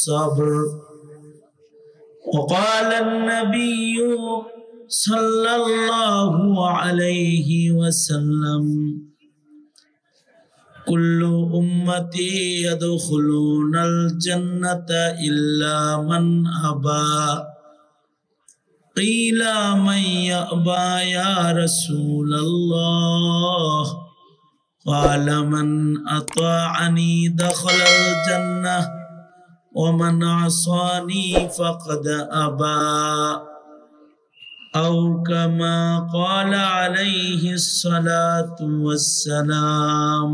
الصبر. وقال النبي صلى الله عليه وسلم كل أمتي يدخلون الجنة إلا من أبى. قيل من يأبى يا رسول الله؟ قال من أطاعني دخل الجنة ومن عصاني فقد أبى. أو كما قال عليه الصلاة والسلام.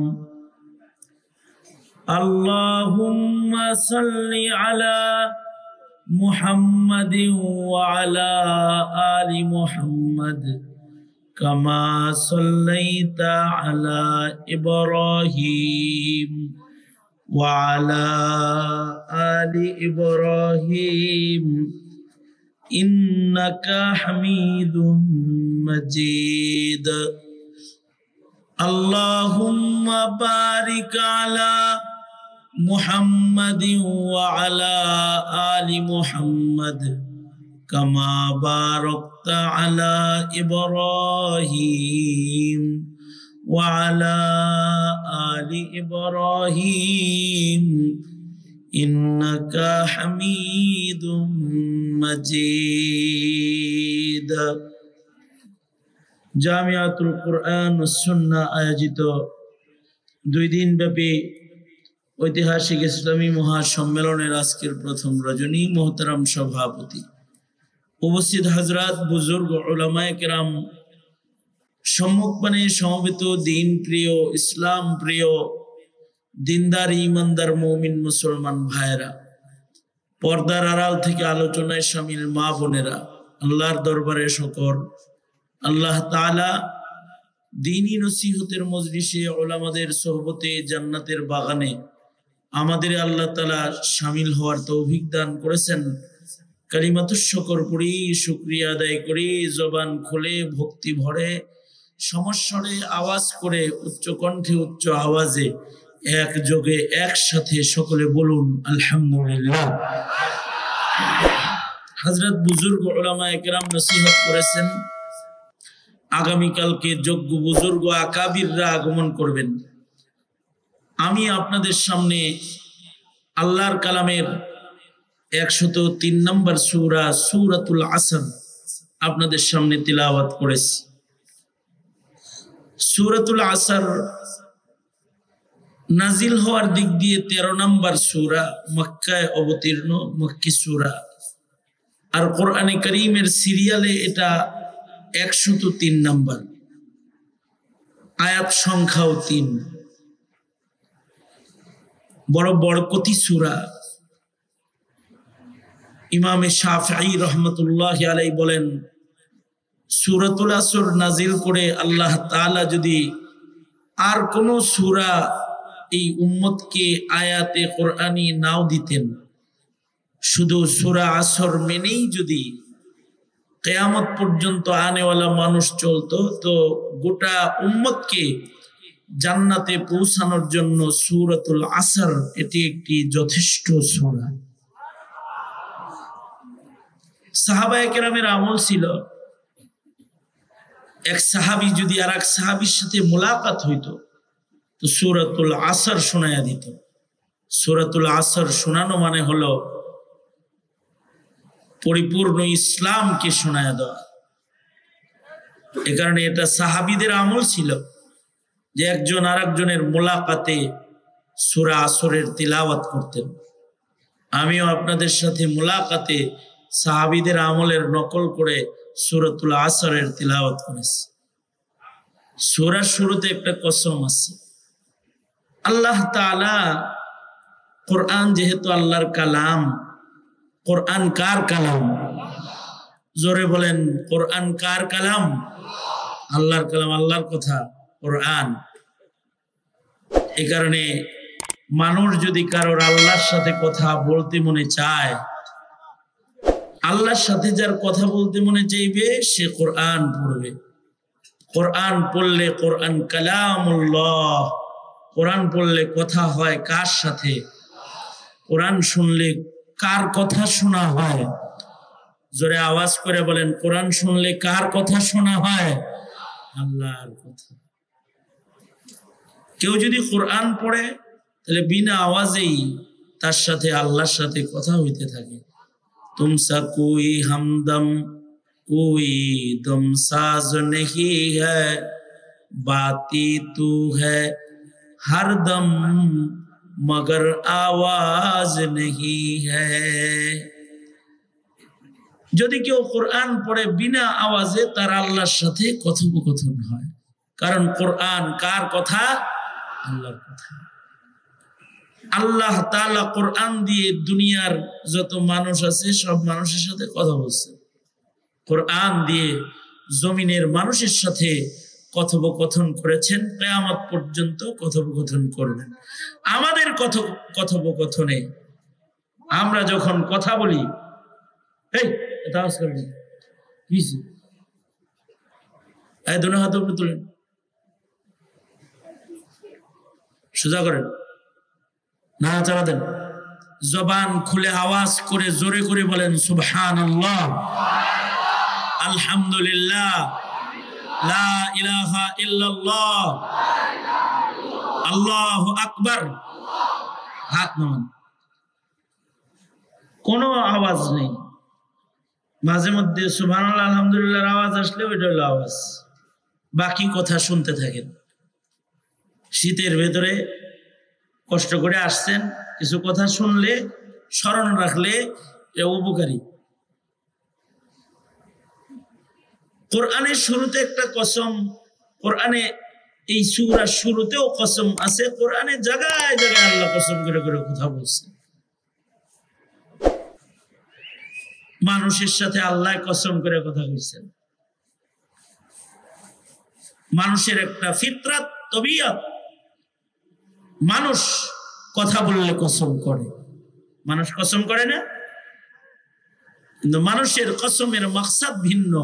اللهم صل على محمد وعلى آل محمد كما صليت على إبراهيم وعلى آل إبراهيم إنك حميد مجيد. اللهم بارك على محمد وعلى آل محمد كما باركت على إبراهيم وعلى آل إبراهيم إنك حميد مجيد. জামিয়াতুল কুরআন ও সুন্নাহ আয়োজিত 2 দিন ব্যাপী ঐতিহাসিক ইসলামী মহাসম্মেলনের আজকের প্রথম রজনী, মোহতারাম সভাপতি, উপস্থিত হযরত, বুজুর্গ, উলামায়ে কেরাম, সম্মুখপানে সমবেত দিন প্রিয়, ইসলাম প্রিয়, দিনদার, ইমানদার, মুমিন মুসলমান ভাইরা, পর্দার আড়াল থেকে আলোচনায় শামিল মা বোনেরা, আল্লাহর দরবারে শুকর, আল্লাহ তাআলা দ্বীনি নসিহতের মজলিসে, উলামাদের সোহবতে, জান্নাতের বাগানে আমাদের আল্লাহ তাআলা শামিল হওয়ার তৌফিক দান করেছেন। কালিমাতুশ শুকর পড়ি, শুকরিয়া আদায় করি, জবান খুলে ভক্তি ভরে সমস্বরে আওয়াজ করে উচ্চ কণ্ঠে উচ্চ আওয়াজে একযোগে একসাথে সকলে বলুন আলহামদুলিল্লাহ। হযরত বুজুর্গ উলামায়ে কেরাম নসিহত করেছেন, আগামীকালকে যোগ্য বুজুর্গ আকাবিররা আগমন করবেন। আমি আপনাদের সামনে আল্লাহর কালামের 103 নম্বর সূরা সূরাতুল আসর আপনাদের সামনে তিলাওয়াত করেছি। সূরাতুল আসর নাজিল হওয়ার দিক দিয়ে 13 নম্বর সূরা, মক্কায় অবতীর্ণ মক্কি সূরা, আর কোরআনে কারীমের সিরিয়ালে এটা 103 নম্বর, আয়াত সংখ্যাও 3, বড় বরকতি সূরা। ইমামে শাফিঈ রাহমাতুল্লাহি আলাইহি বলেন, সূরাতুল আসর নাজিল করে আল্লাহ তাআলা যদি আর কোন সূরা এই উম্মতকে আয়াতে কোরআনী নাও দিতেন, শুধু সূরা আসর মেনেই যদি কিয়ামত পর্যন্ত আনেওয়ালা মানুষ চলতো, তো গোটা উম্মতকে জান্নাতে পৌঁছানোর জন্য সূরাতুল আসর এটি একটি যথেষ্ট সূরা। সাহাবায়ে কেরামের আমল ছিল, এক সাহাবী যদি আর এক সাহাবীর সাথে মোলাকাত হইতো তো সূরাতুল আসর শোনায়া দিত। সূরাতুল আসর শোনানো মানে হলো পরিপূর্ণ ইসলামকে শোনায়া দেওয়া। এ কারণে এটা সাহাবীদের আমল ছিল যে একজন আরেকজনের মোলাকাতে সূরা আসরের তিলাওয়াত করতেন। আমিও আপনাদের সাথে মোলাকাতে সাহাবীদের আমলের নকল করে সূরাতুল আসরের তিলাওয়াত করেছি। সূরার শুরুতে একটা কসম আছে। আল্লাহ তাআলা কোরআন যেহেতু আল্লাহর কালাম, কোরআন কার কালাম? জোরে বলেন, কোরআন কার কালাম? আল্লাহর কালাম, আল্লাহর কথা কোরআন। এই কারণে মানুষ যদি কারোর আল্লাহর সাথে কথা বলতে মনে চায়, আল্লাহর সাথে যার কথা বলতে মনে চাইবে সে কোরআন পড়বে। কোরআন পড়লে কোরআন কালামুল্লাহ, কোরআন পড়লে কথা হয় কার সাথে? কোরআন শুনলে কার কথা শোনা হয়? জোরে আওয়াজ করে বলেন, কোরআন শুনলে কার কথা শোনা হয়? আল্লাহর কথা। কেউ যদি কোরআন পড়ে তাহলে বিনা আওয়াজেই তার সাথে আল্লাহর সাথে কথা হইতে থাকে। তুমসা কোই হামদম कोई दम साज नहीं है, बाती तू है हर दम मगर आवाज नहीं है। যদি কেউ কোরআন পড়ে বিনা আওয়াজে তার আল্লাহর সাথে কথোপকথন হয়, কারণ কোরআন কার কথা? আল্লাহর কথা। আল্লাহ তাআলা কোরআন দিয়ে দুনিয়ার যত মানুষ আছে সব মানুষের সাথে কথা বলছে। কোরআন দিয়ে জমিনের মানুষের সাথে কথোপকথন করেছেন, কিয়ামত পর্যন্ত কথোপকথন করবেন। আমাদের কথোপকথনে আমরা যখন কথা বলি, এই এটা আওয়াজ করবেন, কিসে এই দুনো হাত উপরে তুলেন, সোজা করেন, নাড়াচাড়া দেন, জবান খুলে আওয়াজ করে জোরে করে বলেন সুবহানাল্লাহ, আলহামদুলিল্লাহ, লা ইলাহা ইল্লাল্লাহ, আল্লাহু আকবার। হাত নামান, কোনো আওয়াজ নেই। মাঝে মধ্যে সুবহানাল্লাহ আলহামদুলিল্লাহর আওয়াজ আসলে ওইটা হলো আওয়াজ, বাকি কথা শুনতে থাকেন। শীতের ভেতরে কষ্ট করে আসছেন, কিছু কথা শুনলে স্মরণ রাখলে এ উপকারী। কোরআনের শুরুতে একটা কসম, কোরআনে এই সূরার শুরুতেও কসম আছে, কোরআনে জায়গায় জায়গায় আল্লাহ কসম করে করে কথা বলছে। মানুষের সাথে আল্লাহ কসম করে কথা কইছেন। মানুষের একটা ফিতরাত, তবিয়ত, মানুষ কথা বললে কসম করে। মানুষ কসম করে না, কিন্তু মানুষের কসমের মাকসাদ ভিন্ন।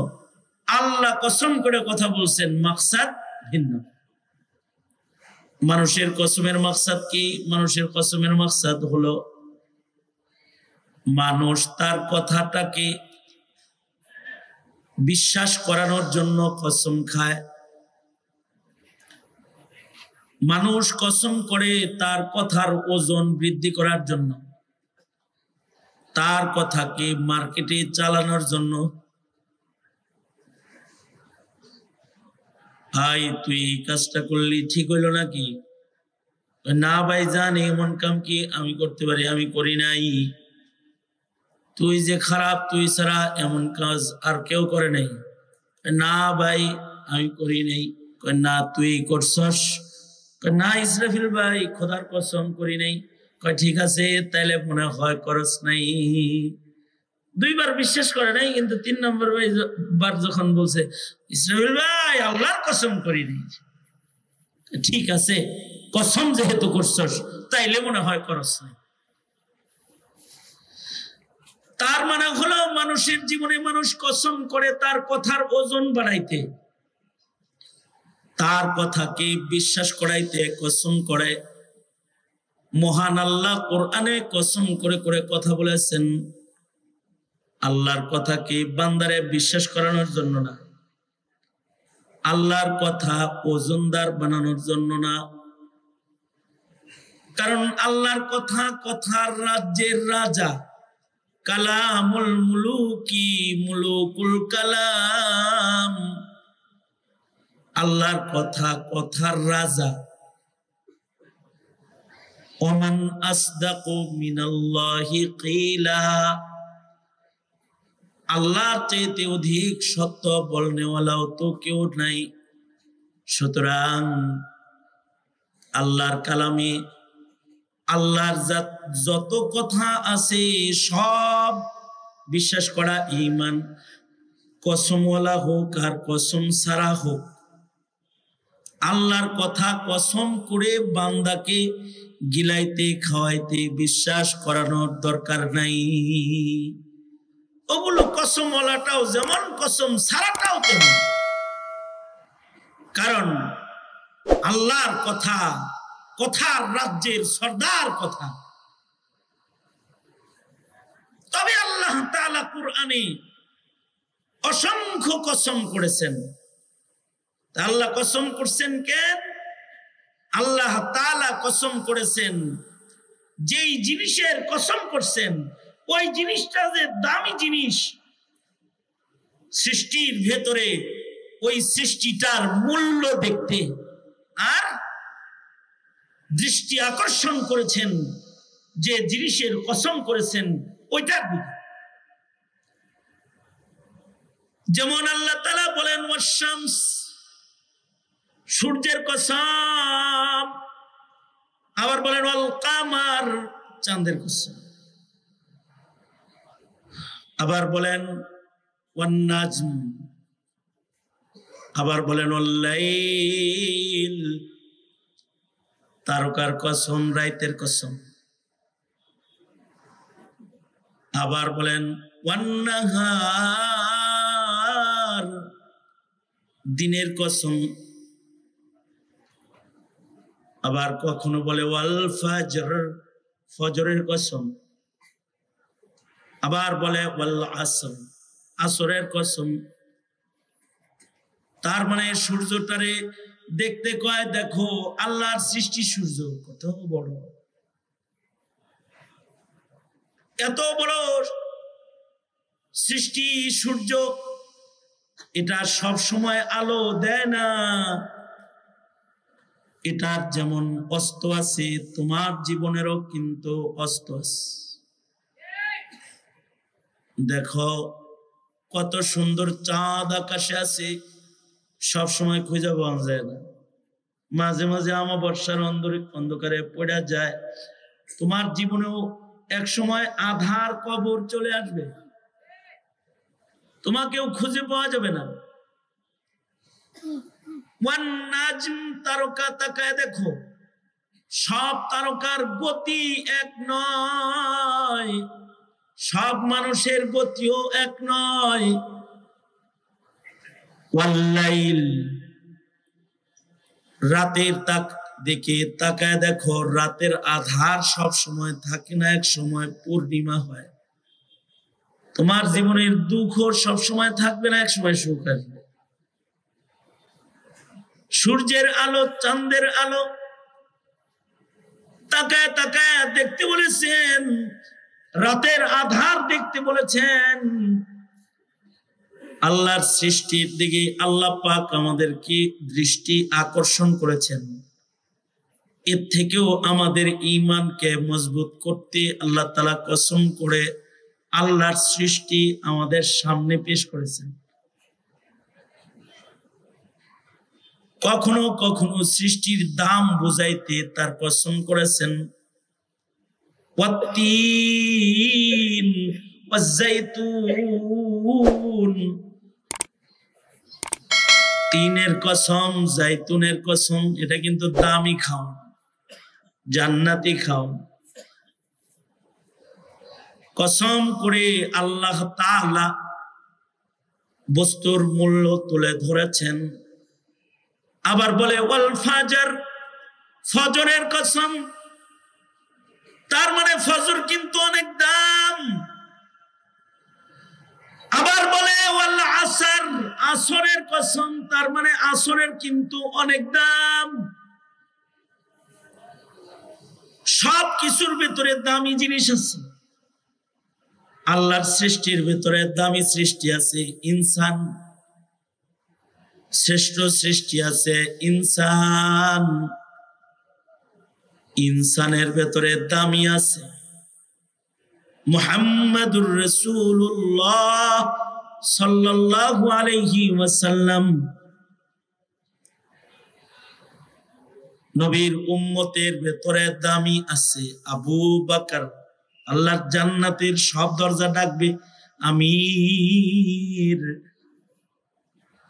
আল্লাহ কসম করে কথা বলছেন, মাকসাদ ভিন্ন। মানুষের কসমের মাকসাদ কি? মানুষের কসমের মাকসাদ হলো মানুষ তার কথাটাকে বিশ্বাস করানোর জন্য কসম খায়। মানুষ কসম করে তার কথার ওজন বৃদ্ধি করার জন্য, তার কথাকে মার্কেটে চালানোর জন্য। ভাই তুই কাজটা করলি ঠিক হইল নাকি? না ভাই জান, এমন কাম কি আমি করতে পারি, আমি করি নাই। তুই যে খারাপ, তুই ছাড়া এমন কাজ আর কেউ করে নাই। না ভাই আমি করি নাই। না তুই করছস? না ইসরাফিল ভাই খোদার কসম করি নাই। ঠিক আছে তাইলে মনে হয় করস নাই। দুইবার বিশ্বাস করে নাই, কিন্তু 3 নম্বর বার যখন বলছে ইসরাফিল ভাই আল্লাহর কসম করি নাই, ঠিক আছে কসম যেহেতু করছস তাইলে মনে হয় করস নাই। তার মানে হলো মানুষের জীবনে মানুষ কসম করে তার কথার ওজন বাড়াইতে, তার কথাকে বিশ্বাস করাইতে কসম করে। মহান আল্লাহ কোরআনে কসম করে করে কথা বলেছেন। আল্লাহর কথাকে বান্দারে বিশ্বাস করানোর জন্য না, আল্লাহর কথা ওজনদার বানানোর জন্য না। কারণ আল্লাহর কথা কথার রাজ্যের রাজা, কালামুল মুলুকি মুলুকুল কালাম। আল্লাহর কথা কথার রাজা। ওমান আসদাকু মিনাল্লাহি কিলা, আল্লাহর চাইতে অধিক সত্য বলনেওয়ালাও তো কেউ নাই। সুতরাং আল্লাহর কালামে আল্লাহর যত কথা আছে সব বিশ্বাস করা ঈমান, কসমওয়ালা হোক আর কসম ছাড়া হোক। আল্লাহর কথা কসম করে বান্দাকে গিলাইতে খাওয়াইতে বিশ্বাস করানোর দরকার নাই। ওগুলো কসমওয়ালাটাও যেমন, কসম ছাড়াটাও তেমন। কারণ আল্লাহর কথা কথার রাজ্যের সর্দার কথা। তাআলা কুরআনে অসংখ্য কসম করেছেন। আল্লাহ কসম করছেন কেন? আল্লাহ তাআলা কসম করেছেন, যেই জিনিসের কসম করছেন ওই জিনিসটা যে দামি জিনিস, সৃষ্টির ভেতরে ওই সৃষ্টিটার মূল্য দেখতে আর দৃষ্টি আকর্ষণ করেছেন যে জিনিসের কসম করেছেন ওইটার দিকে। যেমন আল্লাহ তাআলা বলেন ওয়াশ-শামস, সূর্যের কসম, আবার বলেন ওয়াল কামার, চাঁদের কসম, আবার বলেন ওয়ান নাজম, আবার বলেন ওয়াল লাইল, তারকার কসম, রাতের কসম, আবার বলেন ওয়ান নাহার, দিনের কসম, আবার কখনো বলে ওয়াল ফাজর, ফজরের কসম, আবার বলে ওয়াল আসর, আসরের কসম। তার মানে সূর্যটারে দেখতে কয় দেখো আল্লাহর সৃষ্টি সূর্য কত বড়, এত বড় সৃষ্টি সূর্য, এটা সব সময় আলো দেয় না। এটার যেমন অস্ত আছে, তোমার জীবনেরও কিন্তু অস্ত আছে। দেখো কত সুন্দর চাঁদ আকাশে আছে, সব সময় খুঁজে পাওয়া যায় না, মাঝে মাঝে অমাবস্যার অন্ধকারে পড়ে যায়। তোমার জীবনেও এক সময় আধার কবর চলে আসবে, তোমাকেও খুঁজে পাওয়া যাবে না। ওয়ান নাজম, তারকা তাকায় দেখো, সব তারকার গতি এক নয়, সব মানুষের গতিও এক নয়। ওয়াল লাইল, রাতের দিকে তাকায় দেখো, রাতের আধার সব সময় থাকে না, এক সময় পূর্ণিমা হয়। তোমার জীবনের দুঃখ সব সময় থাকবে না, এক সময় সুখ আসবে। সূর্যের আলো, চাঁদের আলো তাকায় তাকায় দেখতে বলেছেন, রাতের আধার দেখতে বলেছেন। আল্লাহর সৃষ্টির দিকে আল্লাহ পাক আমাদেরকে দৃষ্টি আকর্ষণ করেছেন। এর থেকেও আমাদের ঈমানকে মজবুত করতে আল্লাহ তাআলা কসম করে আল্লাহর সৃষ্টি আমাদের সামনে পেশ করেছেন। কখনো কখনো সৃষ্টির দাম বুঝাইতে তার কসম করেছেন। ওয়াত্তিন ওয়াজ্জাইতুন, তিনের কসম, জাইতুনের কসম, এটা কিন্তু দামি খাও, জান্নাতি খাও। কসম করে আল্লাহ তাআলা বস্তুর মূল্য তুলে ধরেছেন। আবার বলে ওয়াল ফাজর, ফজরের কসম, তার মানে ফজর কিন্তু অনেক দাম। আবার বলে ওয়াল আসর, আসরের কসম, তার মানে আসরের কিন্তু অনেক দাম। সব কিছুর ভিতরে দামি জিনিস আছে। আল্লাহর সৃষ্টির ভিতরে দামি সৃষ্টি আছে ইনসান, শ্রেষ্ঠ সৃষ্টি আছে ইনসান। ইনসানের ভেতরে দামি আছে মুহাম্মাদুর রাসূলুল্লাহ সাল্লাল্লাহু আলাইহি ওয়াসাল্লাম। নবীর উম্মতের ভেতরে দামি আছে আবু বকর। আল্লাহর জান্নাতের সব দরজা ডাকবে আমির,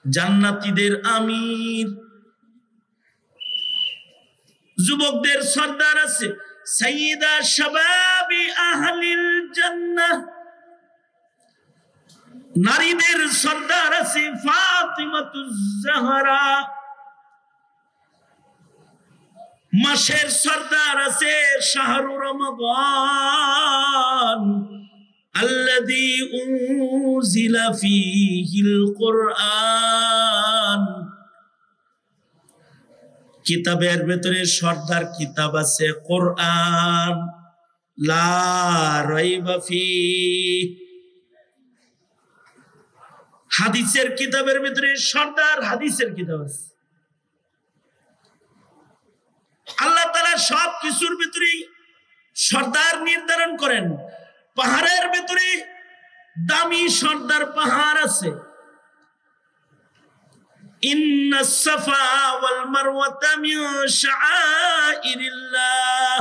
জান্নাতীদের আমির। যুবকদের সর্দার আছে সাইয়্যিদা শাবাবি আহলিল জান্নাহ। নারীদের সর্দার আছে ফাতিমাতুজ জাহরা। মাসের সর্দার আছে শাহরু রমাদান। আল্লাযী উনজিলা ফীহিল কুরআন, কিতাবের ভেতরে সর্দার কিতাব আছে কোরআন, লা রাইবা ফীহ। হাদিসের কিতাবের ভিতরে সর্দার হাদিসের কিতাব আছে। আল্লাহ তাআলা সব কিছুর ভিতরে সর্দার নির্ধারণ করেন। পাহাড়ের ভিতরে দামি সর্দার পাহাড় আছে। ইন্নাস সাফা ওয়াল মারওয়াতা মিন শাআইরিল্লাহ,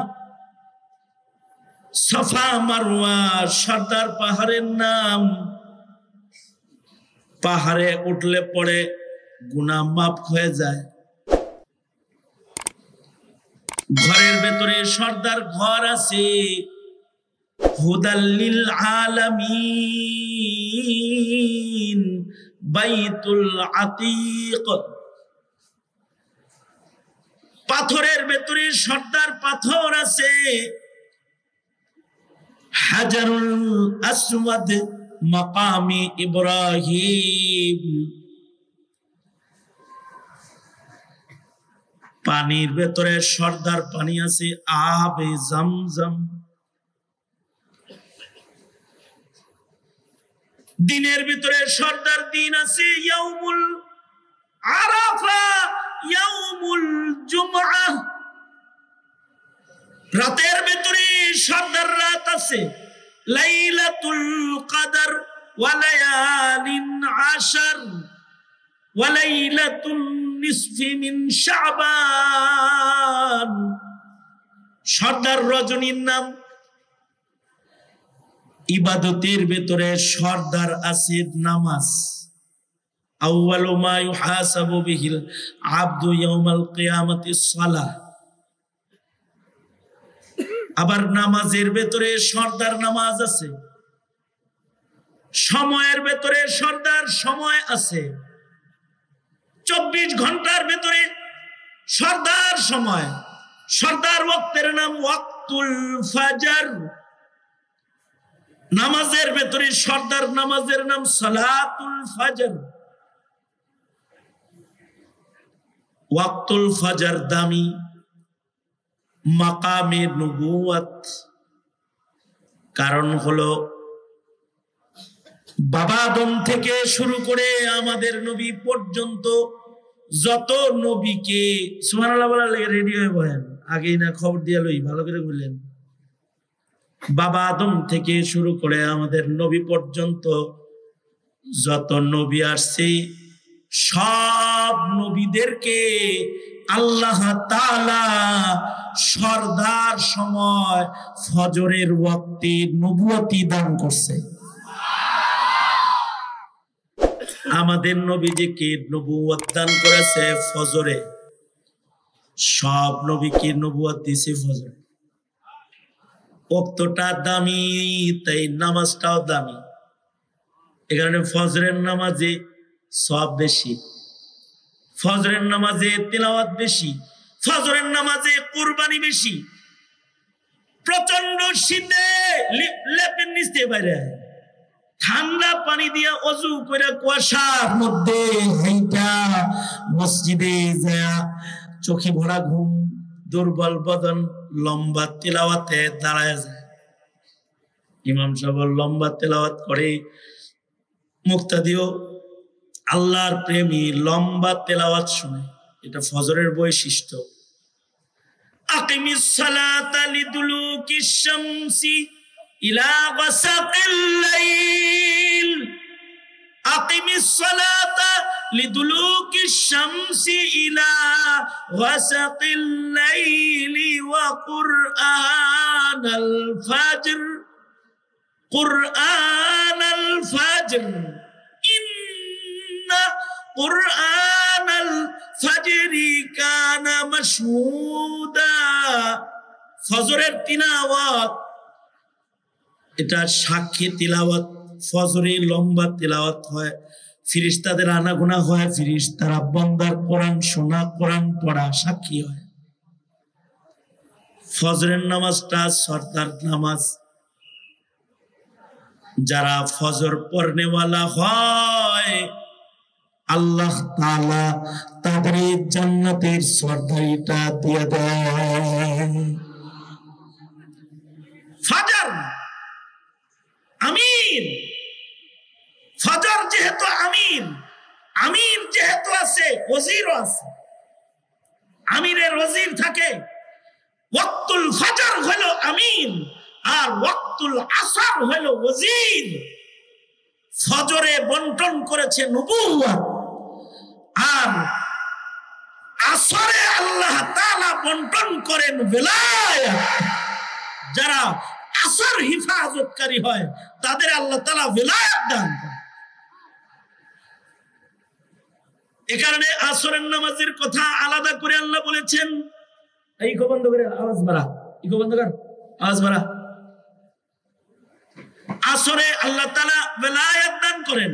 সাফা মারওয়া সর্দার পাহাড়ের নাম। পাহাড়ে উঠলে পরে গুনাহ মাফ হয়ে যায়। ঘরের ভেতরে সর্দার ঘর আছে, হুদাল লিল আলামিন, বাইতুল আতীক। পাথরের ভেতরে সর্দার পাথর আছে, হাজারুল আসওয়াদ, মাকামে ইব্রাহিম। পানির ভেতরে সর্দার পানি আছে, আবে জামজাম। দিনের ভিতরে সর্দার দিন আছে, ইয়াউমুল আরাফা, ইয়াউমুল জুমআহ। রাতের ভিতরে সর্দার রাত আছে, লাইলাতুল কদর ওয়া লায়ালিন আশর ওয়া লাইলাতুন নিসফি মিন শাবান। সর্দার রজনীর নাম। ইবাদতের ভেতরে সর্দার আছে নামাজ। আউয়ালু মা ইউহাসাবু বিহিল আবদু ইয়াউমাল কিয়ামাতিস সালাহ। আবার নামাজের ভেতরে সর্দার নামাজ আছে। সময়ের ভেতরে সর্দার সময় আছে। 24 ঘন্টার ভেতরে সর্দার সময়। সর্দার ওয়াক্তের নাম ওয়াক্তুল ফাজর। নামাজের ভেতরে সর্দার নামাজের নাম সালাতুল ফাজর। ওয়াক্তুল ফাজর দামি, মাকামে নবুয়ত। কারণ হলো বাবা আদম থেকে শুরু করে আমাদের নবী পর্যন্ত যত নবীকে, সুবহানাল্লাহ বলার লাগে রেডি হয়ে বলেন, আগেই না খবর দিয়ে লই, ভালো করে বললেন। বাবা আদম থেকে শুরু করে আমাদের নবী পর্যন্ত যত নবী আসছে, সব নবীদেরকে আল্লাহ তাআলা সর্দার সময় ফজরের ওয়াক্তে নবুয়তি দান করছে। আমাদের নবীজিকে নবুয়ত দান করেছে ফজরে। সব নবীকে নবুয়ত দিয়েছে ফজরে। ওয়াক্তটা দামি, তাই নামাজটাও দামি। এই কারণে ফজরের নামাজে সওয়াব বেশি, ফজরের নামাজে তিলাওয়াত বেশি, ফজরের নামাজে কুরবানি বেশি। প্রচন্ড শীতে লেপের নিচে বাইরে ঠান্ডা পানি দিয়ে অজু করে কুয়াশার মধ্যে হেঁটা মসজিদে যায়, চোখে ভরা ঘুম, দুর্বল বদন, লম্বা তিলাওয়াতে দাঁড়ায় যায়। ইমাম সাহেব লম্বা তিলাওয়াত করে, মুক্তাদিও আল্লাহর প্রেমী লম্বা তেলাওয়াত শুনে। এটা ফজরের বৈশিষ্ট্য। আকিমিস সালাতা লিদুলুকিশ শামসি ইলা গাসাকিল লাইল। আকিমিস সালাতা লিদুলুকিশ শামসি ইলা গাসাকিল লাইলি ওয়া কুরআনাল ফাজর। কুরআনাল ফাজর, কুরআনাল ফাজরি কানা মাশহুদা। ফজরের তিলাওয়াত এটা সাক্ষী তিলাওয়াত। ফজরে লম্বা তিলাওয়াত হয়, ফেরেশতাদের আনাগোনা হয়, ফেরেশতারা বান্দার কোরআন শোনা, কোরআন পড়া সাক্ষী হয়। ফজরের নামাজটা সরদার নামাজ। যারা ফজর পড়নেওয়ালা হয় আল্লাহ তাআলা তাদের জান্নাতের সরদারিটা দিয়ে দেয়। ফজর আমির, ফজর যেহেতু আমির, আমির যেহেতু আছে ওজিরও আছে। আমিরের ওজির থাকে। ওয়াক্তুল ফজর হলো আমির আর ওয়াক্তুল আসর হলো ওজির। ফজরে বন্টন করেছে নবুওয়াত আর আসরে আল্লাহ তাআলা বন্টন করেন বেলায়াত। যারা আসর হিফাজতকারী হয় তাদের আল্লাহ তাআলা বেলায়াত দান করেন। এ কারণে আসরের নামাজের কথা আলাদা করে আল্লাহ বলেছেন। এই বন্ধ করে আওয়াজ বাড়া, ইকো বন্ধ কর, আওয়াজ বাড়া। আসরে আল্লাহ তাআলা বেলায়াত দান করেন।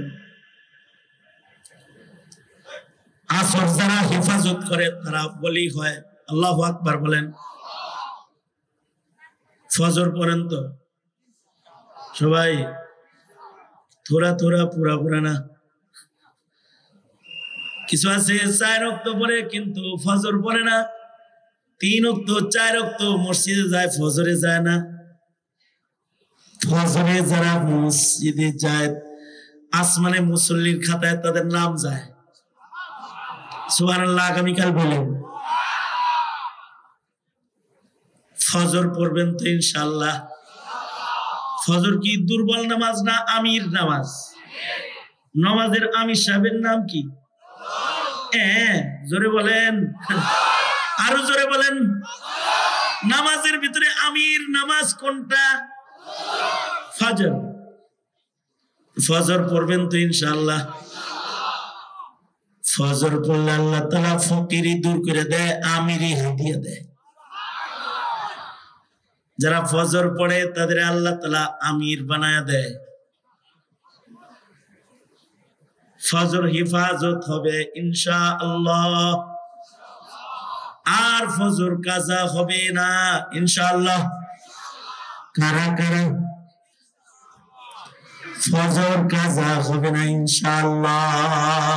আসর যারা হেফাজত করে তারা বলি হয়। আল্লাহু আকবার বলেন। ফজর পড়েন তো সবাই, থোড়া থোড়া পুরা পুরা না। কিছু আছে 4 ওয়াক্ত পড়ে কিন্তু ফজর পড়ে না, 3 ওয়াক্ত 4 ওয়াক্ত মসজিদে যায়, ফজরে যায় না। ফজরে যারা মসজিদে যায় আসমানে মুসল্লির খাতায় তাদের নাম যায়। সুবহানাল্লাহ, আগামীকাল বলেন। ফজর পড়বেন তো ইনশাআল্লাহ। ফজর কি দুর্বল নামাজ না আমির নামাজ? নামাজের আমির সাহেবের নাম কি? জোরে বলেন, আরো জোরে বলেন। নামাজের ভিতরে আমির নামাজ কোনটা? ফজর। ফজর পড়বেন তো ইনশাআল্লাহ। ফজর পড়লে আল্লাহ তাআলা ফকিরি দূর করে দেয়, আমিরি হাদিয়া দেয়। যারা ফজর পড়ে তাদের আল্লাহ তাআলা আমির বানায়া দেয়। ফজর হিফাজত হবে ইনশাআল্লাহ, আর ফজর কাজা হবে না ইনশাআল্লাহ। কারা কারা ফজর কাজা হবে না ইনশাআল্লাহ?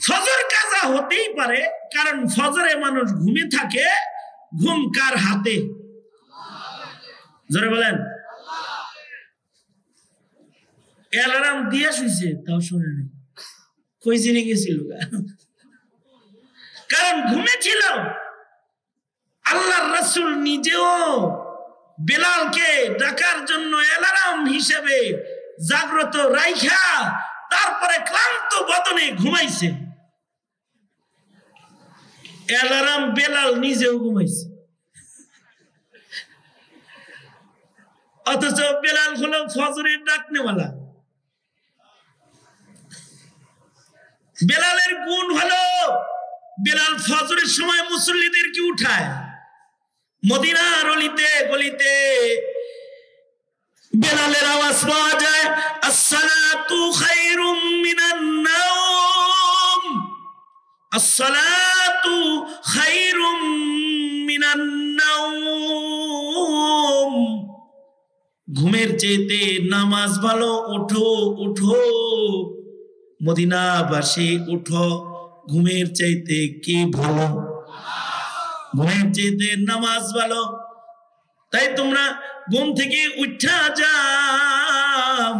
ফজর কাজা হতেই পারে, কারণ ফজরে মানুষ ঘুমে থাকে। ঘুম কার হাতে? জোরে বলেন। অ্যালার্ম দিয়ে শুইছে তাও শুনে নেই, কই জেনে গেছিল, কারণ ঘুমে ছিল। আল্লাহর রাসূল নিজেও বেলালকে ডাকার জন্য অ্যালার্ম হিসেবে জাগ্রত রাইখা তারপরে ক্লান্ত বদনে ঘুমাইছে। অ্যালার্ম বেলাল নিজেও ঘুমাইছে, অথচ বেলাল হলো ফজরের ডাকনেওয়ালা। বেলালের গুণ হলো বেলাল ফজরের সময় মুসল্লিদেরকে উঠায়। মদিনার অলিতে গলিতে বেলালের আওয়াজ পাওয়া যায়, আসসালাতু খায়রুম মিনান নাওম, আসসালাতু খায়রুম মিনান নাওম। ঘুমের চাইতে নামাজ ভালো, ওঠো ওঠো মদিনাবাসী উঠো। ঘুমের চাইতে কি ভালো? ঘুমের চাইতে নামাজ ভালো। তাই তোমরা ঘুম থেকে উঠা যাও।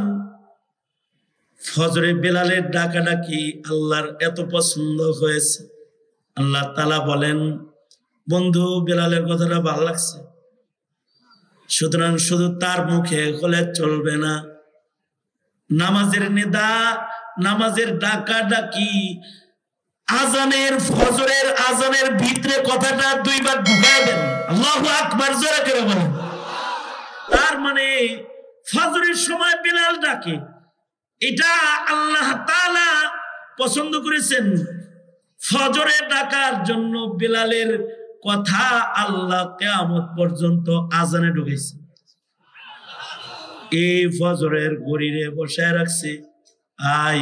ফজরে বেলালের ডাকাডাকি আল্লাহর এত পছন্দ হয়েছে, আল্লাহ তাআলা বলেন, বন্ধু বেলালের কথাটা ভালো লাগছে, সুতরাং শুধু তার মুখে হলে চলবে না। নামাজের নেদা, নামাজের ডাকাডাকি, আজানের, ফজরের আজানের ভিতরে কথাটা 2 বার ঢুকায় দেন। আল্লাহু আকবার, জোরে করে বলেন। তার মানে ফজরের সময় বেলাল ডাকে, এটা আল্লাহ তাআলা পছন্দ করেছেন। ফজরে ডাকার জন্য বেলালের কথা আল্লাহ কিয়ামত পর্যন্ত আজানে ঢুকাইছে। এই ফজরের গড়িরে বসায় রাখছে, আই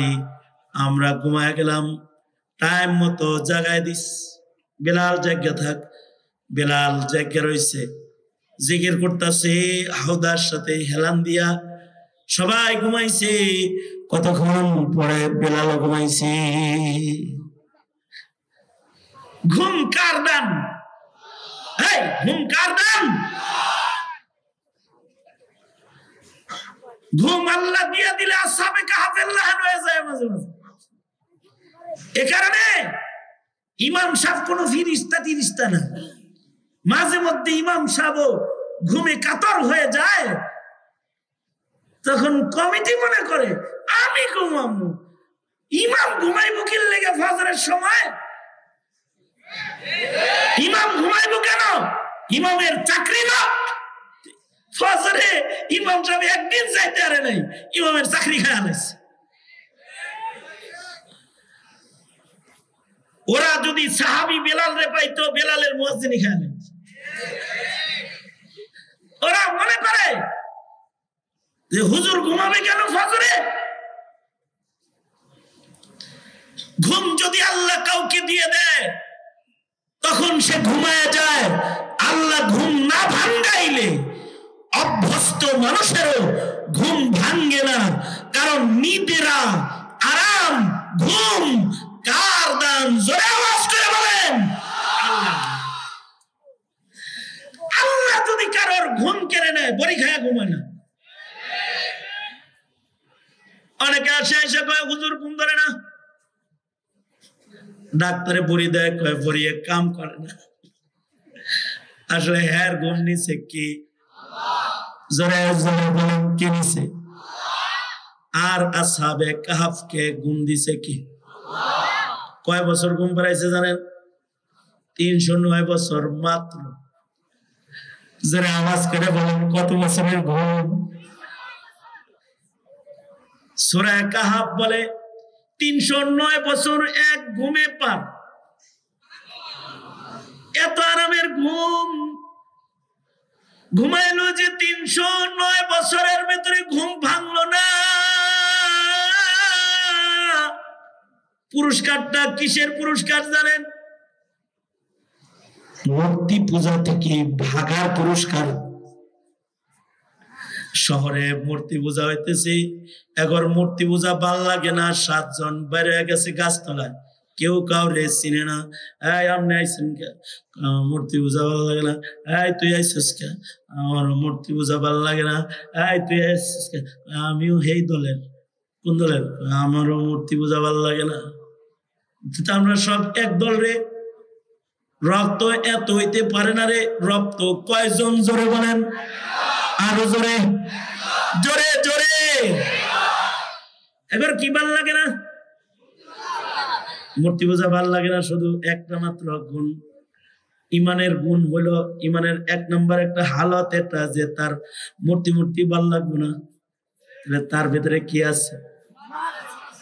আমরা ঘুমায় গেলাম, টাইম মতো জাগায় দিস, বেলাল জায়গা থাক। বেলাল জায়গা রয়েছে, জিকির করতেছে হাওদার সাথে হেলান দিয়া, সবাই ঘুমাইছে। কতক্ষণ পরে বেলাল ঘুমাইছে। ঘুম কার দান? ঘুম কার দান? ঘুম আল্লাহ দিয়া দিলে আসহাবে কাহফের লাহান হয়ে যায় মাঝে মাঝে। এ কারণে ইমাম সাহেব কোনো ফিরিস্তা না। মাঝে মধ্যে ইমাম সাহেব ঘুমে কাতর হয়ে যায়, তখন কমিটি মনে করে আমি ঘুমাবো। ইমাম ঘুমাইবো কি লেগে ফজরের সময়? ইমাম ঘুমাইবো কেন? ইমামের চাকরি না। ফজরে ইমাম সাহেব একদিন যাইতে পারে নাই, ইমামের চাকরি খায় আনাইছে। ওরা যদি সাহাবী বেলাল রে পাইতো, বেলালের মুয়াজ্জিনি খায় আনাইছে। ওরা মনে করে যে হুজুর ঘুমাবে কেন ফজরে? ঘুম যদি আল্লাহ কাউকে দিয়ে দেয় তখন সে ঘুমায় যায়। আল্লাহ ঘুম না ভাঙ্গাইলে অভ্যস্ত মানুষেরও ঘুম ভাঙ্গে না। কারণ নিদেরা, আরাম, ঘুম কার দান? জোরে আওয়াজ করে বলেন আল্লাহ। আল্লাহ যদি কারোর ঘুম কেড়ে নেয়, বড়ি খায়া ঘুমায় না। অনেকে আসে এসে কয় হুজুর ঘুম ধরে না, ডাক্তারে বড়ি দেয়, কয় বড়ি এক কাম করে না। আসলে হ্যার ঘুম নিছে কি? জোরে জোরে বলেন কি নিছে? আর আসহাবে কাহফকে ঘুম দিছে কি? কয় বছর ঘুম পাড়াইছে জানেন? 309 বছর মাত্র। যারা আওয়াজ করে বলেন কত বছরের ঘুম? সূরা কাহফ বলে 309 বছর এক ঘুমে পার। এত আরামের ঘুম ঘুমাইলো যে 309 বছরের ভেতরে ঘুম ভাঙলো না। পুরস্কারটা কিসের পুরস্কার জানেন? মূর্তি পূজা থেকে ভাগার পুরস্কার। শহরে মূর্তি পূজা হইতেছে, এখন মূর্তি পূজা ভাল লাগে না, 7 জন বাইরে গেছে গাছতলায়, কেউ কাউরে চিনে না। আপনি আইসেন কে? মূর্তি পূজা ভালো লাগে না। তুই আইসিস কে? আমার মূর্তি পূজা ভালো লাগে না। তুই আইসিস কে? আমিও এই দলের। কোন দলের? আমারও মূর্তি পূজা ভালো লাগে না। আমরা সব এক দল রে। রক্ত এত হইতে পারে না রে। রক্ত কয়জন? জোরে বলেন, আরো জোরে, জোরে জোরে। এবার কি ভাল লাগে না? মূর্তি পূজা ভাল লাগে না। শুধু একটা মাত্র গুণ, ইমানের গুণ হলো, ইমানের 1 নম্বর একটা হালত এটা যে তার মূর্তি ভাল লাগবে না। তার ভেতরে কি আছে?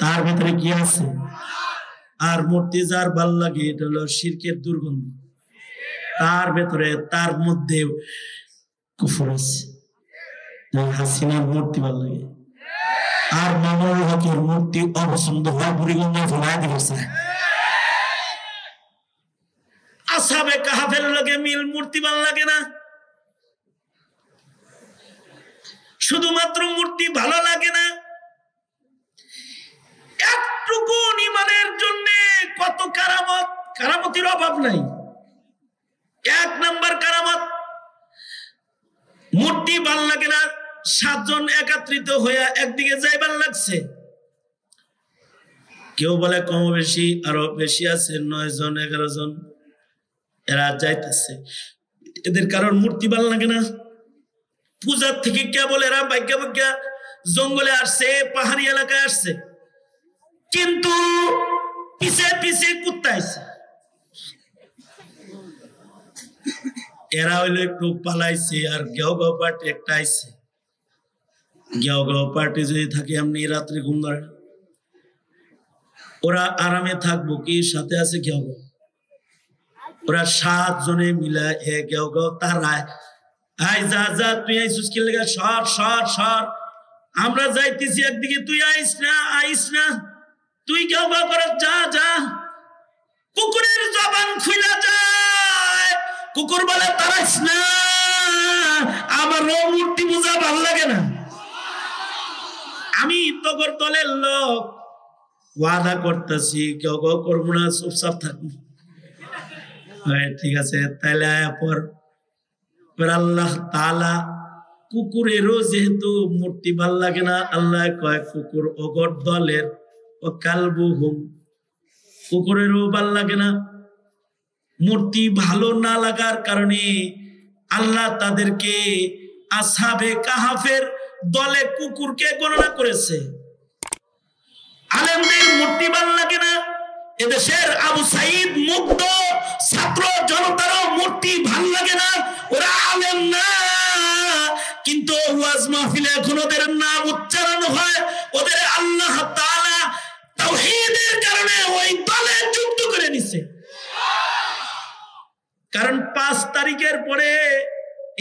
তার ভেতরে কি আছে? আর মূর্তি যার ভাল লাগে এটা হলো শিরকের দুর্গন্ধ। তার ভেতরে, তার মধ্যে কুফর আছে। হাসিনার মূর্তি ভাল লাগে, আর মামুনুল হকের মূর্তি অপছন্দ হয়, বুড়িগঙ্গায় ফেলাই দিয়েছে। আসহাবে কাহফের লগে মিল মূর্তি ভাল লাগে না। শুধুমাত্র মূর্তি ভালো লাগে না, একটুকু ইমানের জন্য কত কারামত, কারামতির অভাব নাই। 1 নম্বর কারামত, মূর্তি ভাল লাগে না, 7 জন একত্রিত হইয়া একদিকে যাইবার লাগছে। কেউ বলে কম বেশি, আরো বেশি আছে, 9 জন 11 জন এরা যাইতেছে। এদের কারণ মূর্তি ভাল লাগে না। পূজার থেকে কেবল এরা ভাগ্যা জঙ্গলে আসছে, পাহাড়ি এলাকায় আসছে, কিন্তু পিছে পিছে কুত্তা আইছে। এরা হইলো একটু পালাইছে, আর গেও গাও পার্টি একটা আইছে। গেও গাও পার্টি যদি থাকে এমনি রাত্রে ঘুম ধরে না। ওরা আরামে থাকবো কি? সাথে আছে গেও গাও। ওরা 7 জনে মিলা গেও গাও তারায়, আই যা যা তুই আইসুস কি লেগে, সর সর সর, আমরা যাইতেছি একদিকে, তুই আইস না, আইস না, তুই গেও গাও করে যা যা। কুকুরের জবান খুইলা যায়, কুকুর বলে তারাইস না, আমারও মূর্তি পূজা ভালো লাগে না। আমি তোর দলের লোক, ওয়াদা করতেছি কেউ করবো না, চুপচাপ থাকবো। ঠিক আছে, তাইলে পর আল্লাহ তাআলা কুকুরেরও যেহেতু মূর্তি ভাল লাগে না, আল্লাহ কয় কুকুর অগর দলের ও কালবুহুম, কুকুরেরও ভাল লাগে না। মূর্তি ভালো না লাগার কারণে আল্লাহ তাদেরকে আসহাবে কাহাফের দলে কুকুরকে গণনা করেছে। আলেমদের মূর্তি ভাল লাগে না, এদেশের আবু সাইদ মুগ্ধ ছাত্র জনতারও মূর্তি ভাল লাগে না, ওরা আলেম না, কিন্তু ওয়াজ মাহফিলে এখন ওদের নাম উচ্চারণ হয়, ওদের আল্লাহ তাআলা তাওহীদের কারণে ওই দলে যুক্ত করে নিছে। কারণ ৫ তারিখের পরে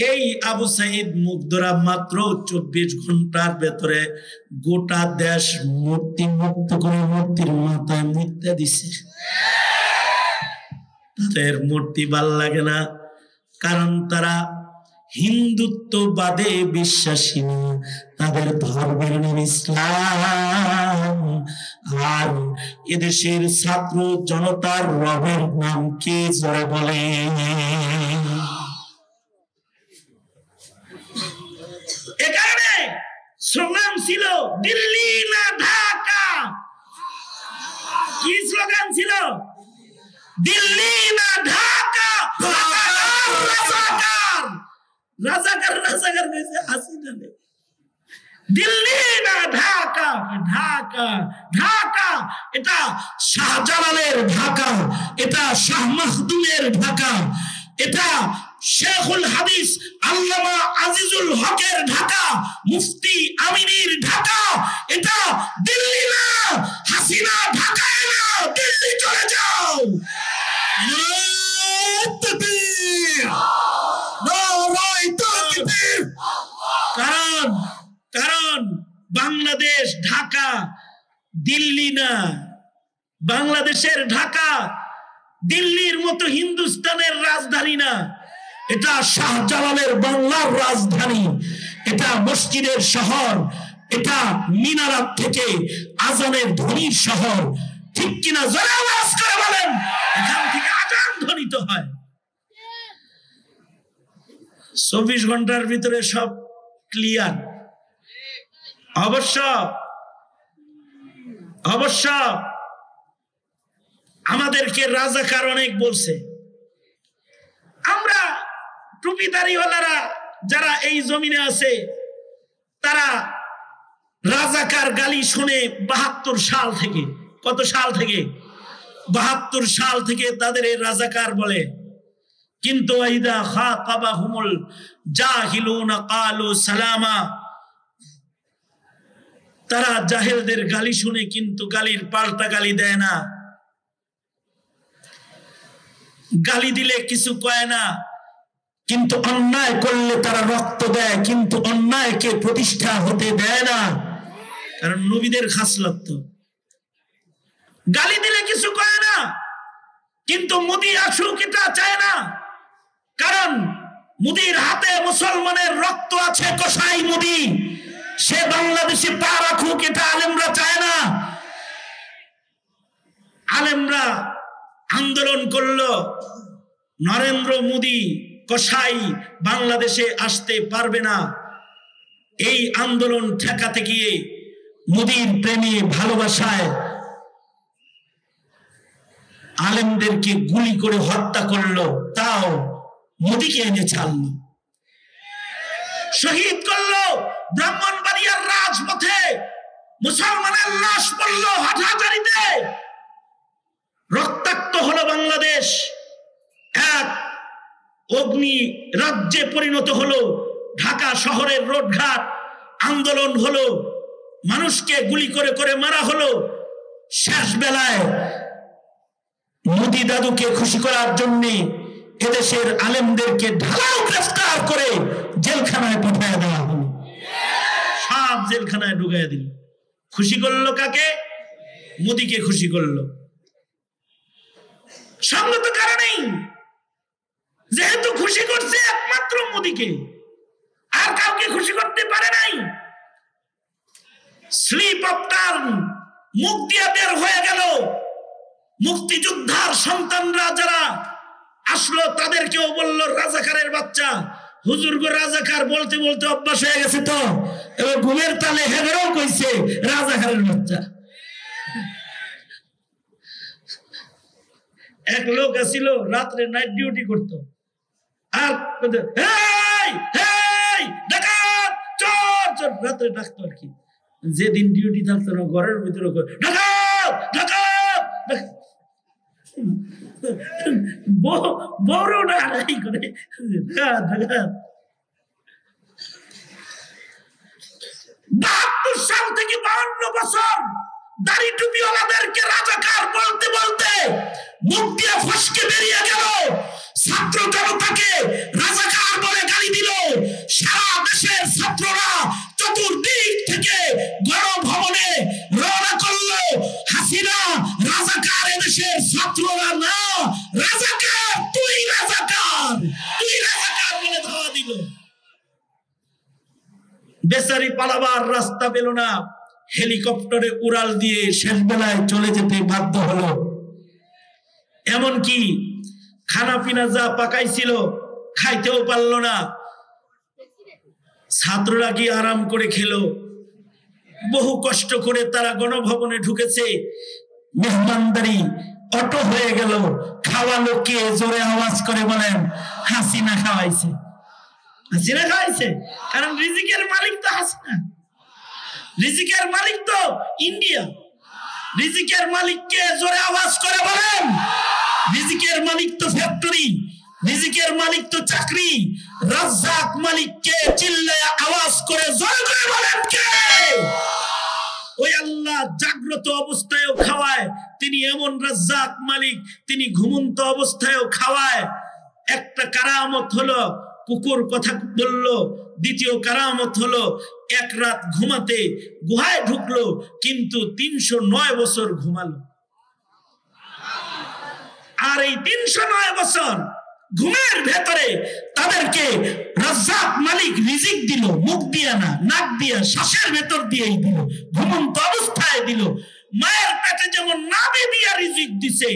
এই আবু সাইদ মুগ্ধরা মাত্র ২৪ ঘন্টার ভেতরে গোটা দেশ মূর্তি মুক্ত করে মূর্তির মাথায় মিথ্যা দিছে। তাদের মূর্তি ভাল লাগে না, কারণ তারা হিন্দুত্ববাদে বিশ্বাসী না, তাদের ধর্মের নাম ইসলাম। আর এদেশের ছাত্র জনতার রবের নাম কি জোরে বলে? এ কারণে স্লোগান ছিল দিল্লি না ঢাকা। কি স্লোগান ছিল? দিল্লি না ঢাকা, রাজাকার রাজাকার রাজাকার কইছে হাসিনা নে। দিল্লি না ঢাকা, ঢাকা ঢাকা, এটা শাহজালালের ঢাকা, এটা শাহ মাহদুমের ঢাকা, এটা শেখুল হাদিস আল্লামা আজিজুল হকের ঢাকা, মুফতি আমিনীর ঢাকা। এটা দিল্লি না, হাসিনা ঢাকায় না, দিল্লি চলে যাও। কারণ বাংলাদেশ ঢাকা, দিল্লি না। বাংলাদেশের ঢাকা দিল্লির মতো হিন্দুস্তানের রাজধানী না, এটা শাহজালালের বাংলার রাজধানী, এটা মসজিদের শহর, এটা মিনারাত থেকে আজানের ধ্বনির শহর। ঠিক কিনা? জোরে আওয়াজ করে বলেন। এখান থেকে আজান ধ্বনিত হয়। ২৪ ঘন্টার ভিতরে সব ক্লিয়ার। অবশ্য আমাদেরকে রাজাকার অনেক বলছে। আমরা টুপিদারিওয়ালারা যারা এই জমিনে আছে, তারা রাজাকার গালি শুনে ৭২ সাল থেকে। কত সাল থেকে? ৭২ সাল থেকে তাদের এই রাজাকার বলে। কিন্তু আইদা খাতাবাহুমুল জাহিলুনা ক্বালু সালামা, তারা জাহেলদের গালি শুনে কিন্তু গালির পাল্টা গালি দেয় না। গালি দিলে কিছু কয় না, কিন্তু অন্যায় করলে তারা রক্ত দেয়, কিন্তু অন্যায়কে প্রতিষ্ঠা হতে দেয় না। কারণ নবীদের খাসলত তো। গালি দিলে কিছু কয় না, কিন্তু মোদি আসুক এটা চায় না। কারণ মোদির হাতে মুসলমানের রক্ত আছে, কসাই মোদি, সে বাংলাদেশে পা রাখুক এটা আলেমরা চায় না। আলেমরা আন্দোলন করলো, নরেন্দ্র মোদি কসাই বাংলাদেশে আসতে পারবে না। এই আন্দোলন ঠেকাতে গিয়ে মোদির প্রেমে ভালোবাসায় আলেমদেরকে গুলি করে হত্যা করলো, তাও মোদিকে এনে ছাড়লো। শহীদ করলো ব্রাহ্মণবাড়িয়ার রাজপথে, মুসলমানের লাশ পড়লো হাটহাজারিতে। রক্তাক্ত হলো বাংলাদেশ, এক অগ্নি রাজ্যে পরিণত হলো। ঢাকা শহরের রোডঘাট আন্দোলন হলো, মানুষকে গুলি করে করে মারা হলো। শেষ বেলায় মোদি দাদুকে খুশি করার জন্য এদেশের আলেমদেরকে ঢালাও গ্রেফতার করে জেলখানায় পাঠিয়ে দেওয়া হলো। সব জেলখানায় ঢুকাইয়া দিল। খুশি করলো কাকে? মোদিকে খুশি করলো। সঙ্গত কারণেই যেহেতু খুশি করছে একমাত্র মোদিকে, আর কাউকে খুশি করতে পারে নাই। স্লিপ অফ টার্ন, মুখ দিয়ে বের হয়ে গেল। মুক্তিযোদ্ধার সন্তানরা যারা আসলো তাদেরকেও বলল রাজাকারের বাচ্চা। হুজুর গো রাজাকার বলতে বলতে অভ্যাস হয়ে গেছে, তো এবার ঘুমের তালে হেবেরও কইছে রাজাকারের বাচ্চা। এক লোক আসিল রাত্রে নাইট ডিউটি করতো, আর ডাকাত চোর চোর রাত্রে ডাকতো আর কি। যেদিন ডিউটি থাকতো না ঘরের ভিতরে ডাকাত ডাকাত বড় ডাকাই করে ডাকাত। 72 সাল থেকে 52 বছর দাড়ি টুপিওয়ালাদেরকে রাজাকার বলতে বলতে মুখ দিয়ে ফসকে বেরিয়ে গেল। ছাত্র জনতাকে রাজাকার বলে গালি দিল। সারা দেশের ছাত্ররা চতুর্দিক থেকে গণভবনে রওনা করলো। হাসিনা রাজাকার এদেশের ছাত্ররা না, রাজাকার তুই, রাজাকার তুই, রাজাকার বলে ধাওয়া দিল। বেচারি পালাবার রাস্তা পেল না, হেলিকপ্টারে উড়াল দিয়ে শেষ বেলায় চলে যেতে বাধ্য হলো। এমনকি খানা পিনা যা পাকাইছিল খাইতেও পারল না। ছাত্ররা কি আরাম করে খেলো? বহু কষ্ট করে তারা গণভবনে ঢুকেছে। মেহমানদারি অটো হয়ে গেল। খাওয়ালো কে? জোরে আওয়াজ করে বলেন, হাসিনা খাওয়াইছে। হাসিনা খাওয়াইছে, কারণ রিজিকের মালিক তো হাসিনা, রিজিকের মালিক তো ইন্ডিয়া। রিজিকের মালিককে জোরে আওয়াজ করে বলেন। রিজিকের মালিক তো ফ্যাক্টরি, রিজিকের মালিক তো চাকরি। রাজ্জাক মালিককে চিল্লায় আওয়াজ করে জোরে করে বলেন কে? ওই আল্লাহ জাগ্রত অবস্থায়ও খাওয়ায়। তিনি এমন রাজ্জাক মালিক, তিনি ঘুমন্ত অবস্থায়ও খাওয়ায়। একটা কারামত হলো কুকুর কথা বলল। দ্বিতীয় কারামত হলো এক রাত ঘুমাতে গুহায় ঢুকলো, কিন্তু 309 বছর ঘুমালো। আর এই 309 বছর ঘুমের ভেতরে তাদেরকে রাজ্জাক মালিক রিজিক দিল। মুখ দিয়া না, নাক দিয়া, শ্বাসের ভেতর দিয়েই দিল, ঘুমন্ত অবস্থায় দিল। মায়ের পেটে যেমন নাভি দিয়া রিজিক দিছে,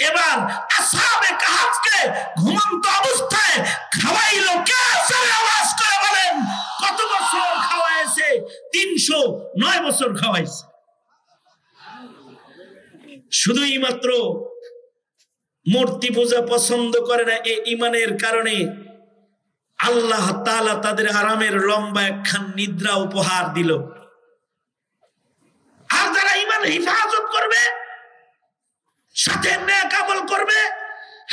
এবার আসহাবে কাহফকে ঘুমন্ত অবস্থায় খাওয়াইলো কে? আওয়াজ করে বলেন কত বছর খাওয়াইছে? 309 বছর খাওয়াইছে। শুধুই মাত্র মূর্তি পূজা পছন্দ করে না, এই ঈমানের কারণে আল্লাহ তাআলা তাদের আরামের লম্বা একখান নিদ্রা উপহার দিল। আর যারা ঈমান হিফাজত করবে, সাথে নেক আমল করবে,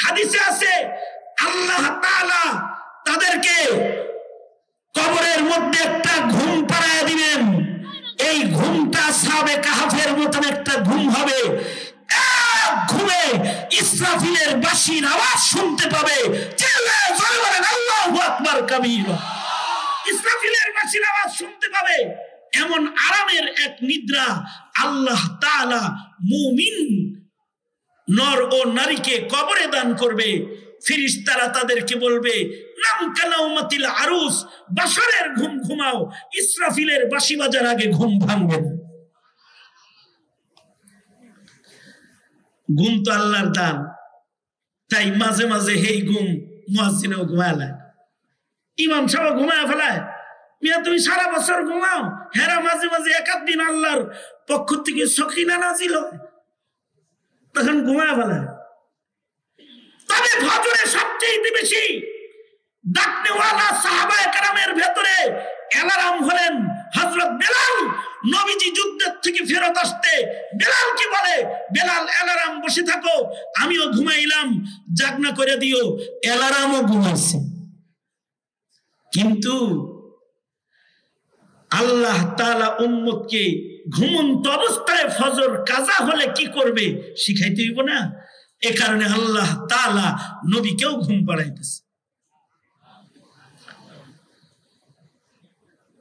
হাদিসে আছে আল্লাহ তাআলা তাদেরকে কবরের মধ্যে একটা ঘুম পাড়ায় দিবেন। এই ঘুমটা আসহাবে কাহফের মতন একটা ঘুম হবে। ঘুমে ইসরাফিলের বাঁশির আওয়াজ শুনতে পাবে। চিল্লায়ে জোরে বলেন আল্লাহু আকবার কাবীরা। ইসরাফিলের বাঁশির আওয়াজ শুনতে পাবে। এমন আরামের এক নিদ্রা আল্লাহ তাআলা মুমিন নর ও নারীকে কবরে দান করবে। ফেরেশতারা তাদেরকে বলবে নাম কানাউমাতিল আরুস, বাশারের ঘুম ঘুমাও, ইসরাফিলের বাঁশি বাজার আগে ঘুম ভাঙবে না। ঘুম তো আল্লাহর দান, তাই মাঝে মাঝে হেই ঘুম মুয়াজ্জিনও ঘুমায়, ইমাম সাহেব ঘুমায় ফেলায়। মিয়া তুমি সারা বছর ঘুমাও, হেরা মাঝে মাঝে একাধ দিন আল্লাহর পক্ষ থেকে সকিনা নাজিল হয়, তখন ঘুমায় ফেলায়। তবে ফজরে সবচেয়ে বেশি ডাকনেওয়ালা সাহাবায়ে কেরামের ভেতরে অ্যালার্ম হলেন হযরত বেলাল। নবীজি যুদ্ধের থেকে ফেরত আসতে বেলাল কি বলে, বেলাল অ্যালার্ম বসে থাকো, আমিও ঘুমাইলাম, জাগনা করে দিও। অ্যালার্মও ঘুমাইছে। কিন্তু আল্লাহ তাআলা উম্মতকে ঘুমন্ত অবস্থায় ফজর কাজা হলে কি করবে শিখাইতে হইব না? এ কারণে আল্লাহ তাআলা নবীকেও ঘুম পাড়াইতেছে।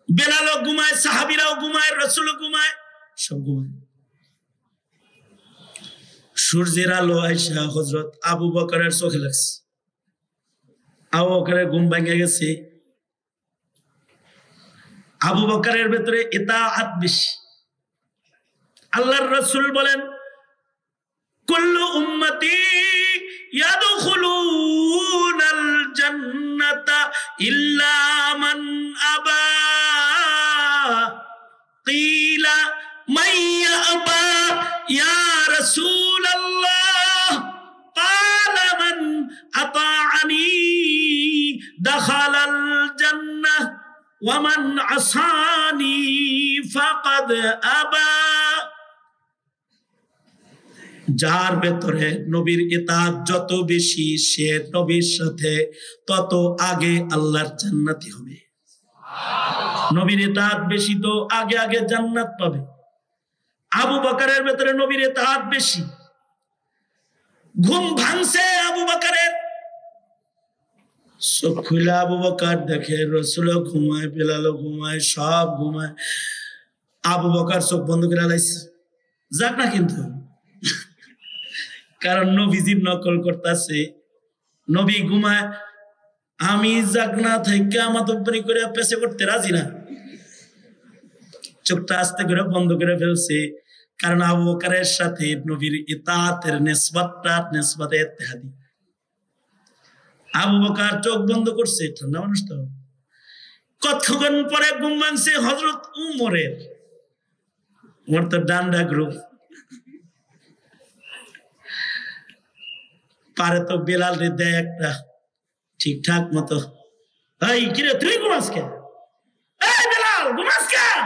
বেলালও ঘুমায়, সাহাবীরাও ঘুমায়, রাসূলও ঘুমায়, সব ঘুমায়। সূর্যের আলো আয়েশা হযরত আবু বকরের চোখে লাগছে। আবু বকরের ঘুম ভেঙে গেছে। আবু বকরের ভেতরে ইতাআত বেশি। আল্লাহর রাসূল বলেন, কুল্লু উম্মতি ইয়াদখুলুনাল জান্নাতা ইল্লা মান আবা। কিলা মান ইয়াবা ইয়া রাসূলাল্লাহ? ক্বালা মান আতাআনি দাখালাল জান্নাহ ওয়া মান আসানি ফাকাদ আবা। যার ভেতরে নবীর ইতাআত যত বেশি, সে নবীর সাথে তত আগে আল্লাহর জান্নাতি হবে। নবীর ইতাআত বেশি তো আগে আগে জান্নাত পাবে। আবু বকরের ভেতরে নবীর ইতাআত বেশি। ঘুম ভাঙছে আবু বকরের, চোখ খুলে আবু বকর দেখে রাসূলও ঘুমায়, বেলালও ঘুমায়, সব ঘুমায়। আবু বকর চোখ বন্ধ করে লাইছে, যাক না কিন্তু, কারণ নবীজির নকল করতেছে। নবী ঘুমায়, আমি জাগনা থেকে আমাতব্বরি করে পেছে করতে রাজি না। চোখটা আস্তে করে বন্ধ করে ফেলছে, কারণ আবু বকরের সাথে নবীর ইতাআতের নিসবতটা নিসবতে ইত্তেহাদি। আবু বকর চোখ বন্ধ করছে, ঠান্ডা মানুষ তো। কতক্ষণ পরে ঘুম ভাঙছে হযরত উমরের। ওর তো ডান্ডা গ্রুপ, পারে তো বেলাল রে দেয় একটা ঠিকঠাক মতো, এই কিরে তুই ঘুমাস কেন? এই বেলাল ঘুমাস কেন?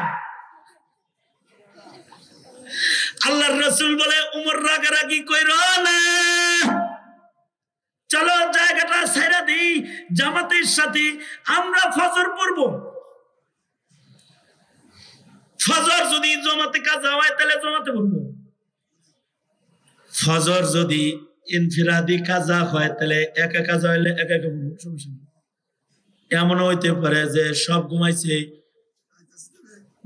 আল্লাহর রাসূল বলে, উমর রাগারাগি কইরো না, চলো জায়গাটা ছেড়ে দিই, জামাতের সাথে আমরা ফজর পড়ব। ফজর যদি জামাতে কাজা হয় তাহলে জামাতে পড়ব, ফজর যদি ইনফিরাদি কাজা হয় তাহলে একা কাজা হইলে একা একা পড়ব। সমস্যা নেই। এমন হইতে পারে যে সব ঘুমাইছে,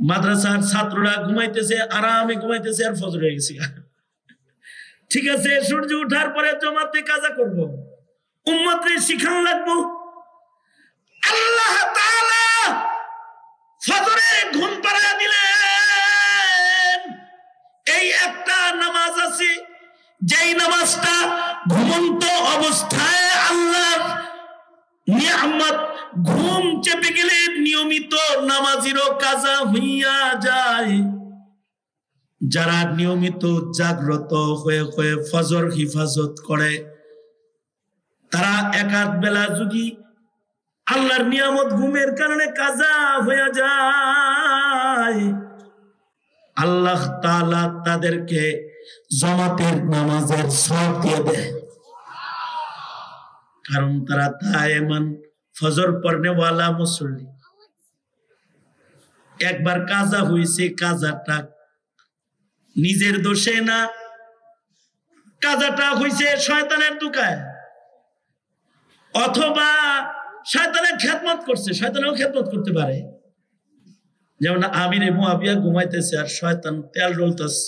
মাদ্রাসার ছাত্ররা ঘুমাইতেছে, আরামে ঘুমাইতেছে, আর ফজর হয়ে গেছে। ঠিক আছে, সূর্য ওঠার পরে জামাতে কাজা করব, উম্মতরে শিখান লাগবো। আল্লাহ তাআলা ফজরে ঘুম পাড়া দিলেন। এই একটা নামাজ আছে, যেই নামাজটা ঘুমন্ত অবস্থায় আল্লাহর নিয়ামত, ঘুম চেপে গেলে নিয়মিত নামাজিরও কাজা হইয়া যায়। যারা নিয়মিত জাগ্রত হয়ে হয়ে ফজর হিফাজত করে, তারা একাত বেলা যদি আল্লাহর নিয়ামত ঘুমের কারণে কাজা হয়ে যায়, আল্লাহ তাআলা তাদেরকে জামাতের নামাজের সওয়াব দিয়ে দেয়। কারণ তারা দায়েমান ফজর পড়নে ওয়ালা মুসল্লি। একবার কাজা হইছে, কাজাটা নিজের দোষে না, কাজাটা হইছে শয়তানের দুকায়, অথবা শয়তানের খেদমত করছে। শয়তানও খেদমত করতে পারে, যেমন আমিরে মুআবিয়া ঘুমাইতেছে আর শয়তান তেল ডলতেছে।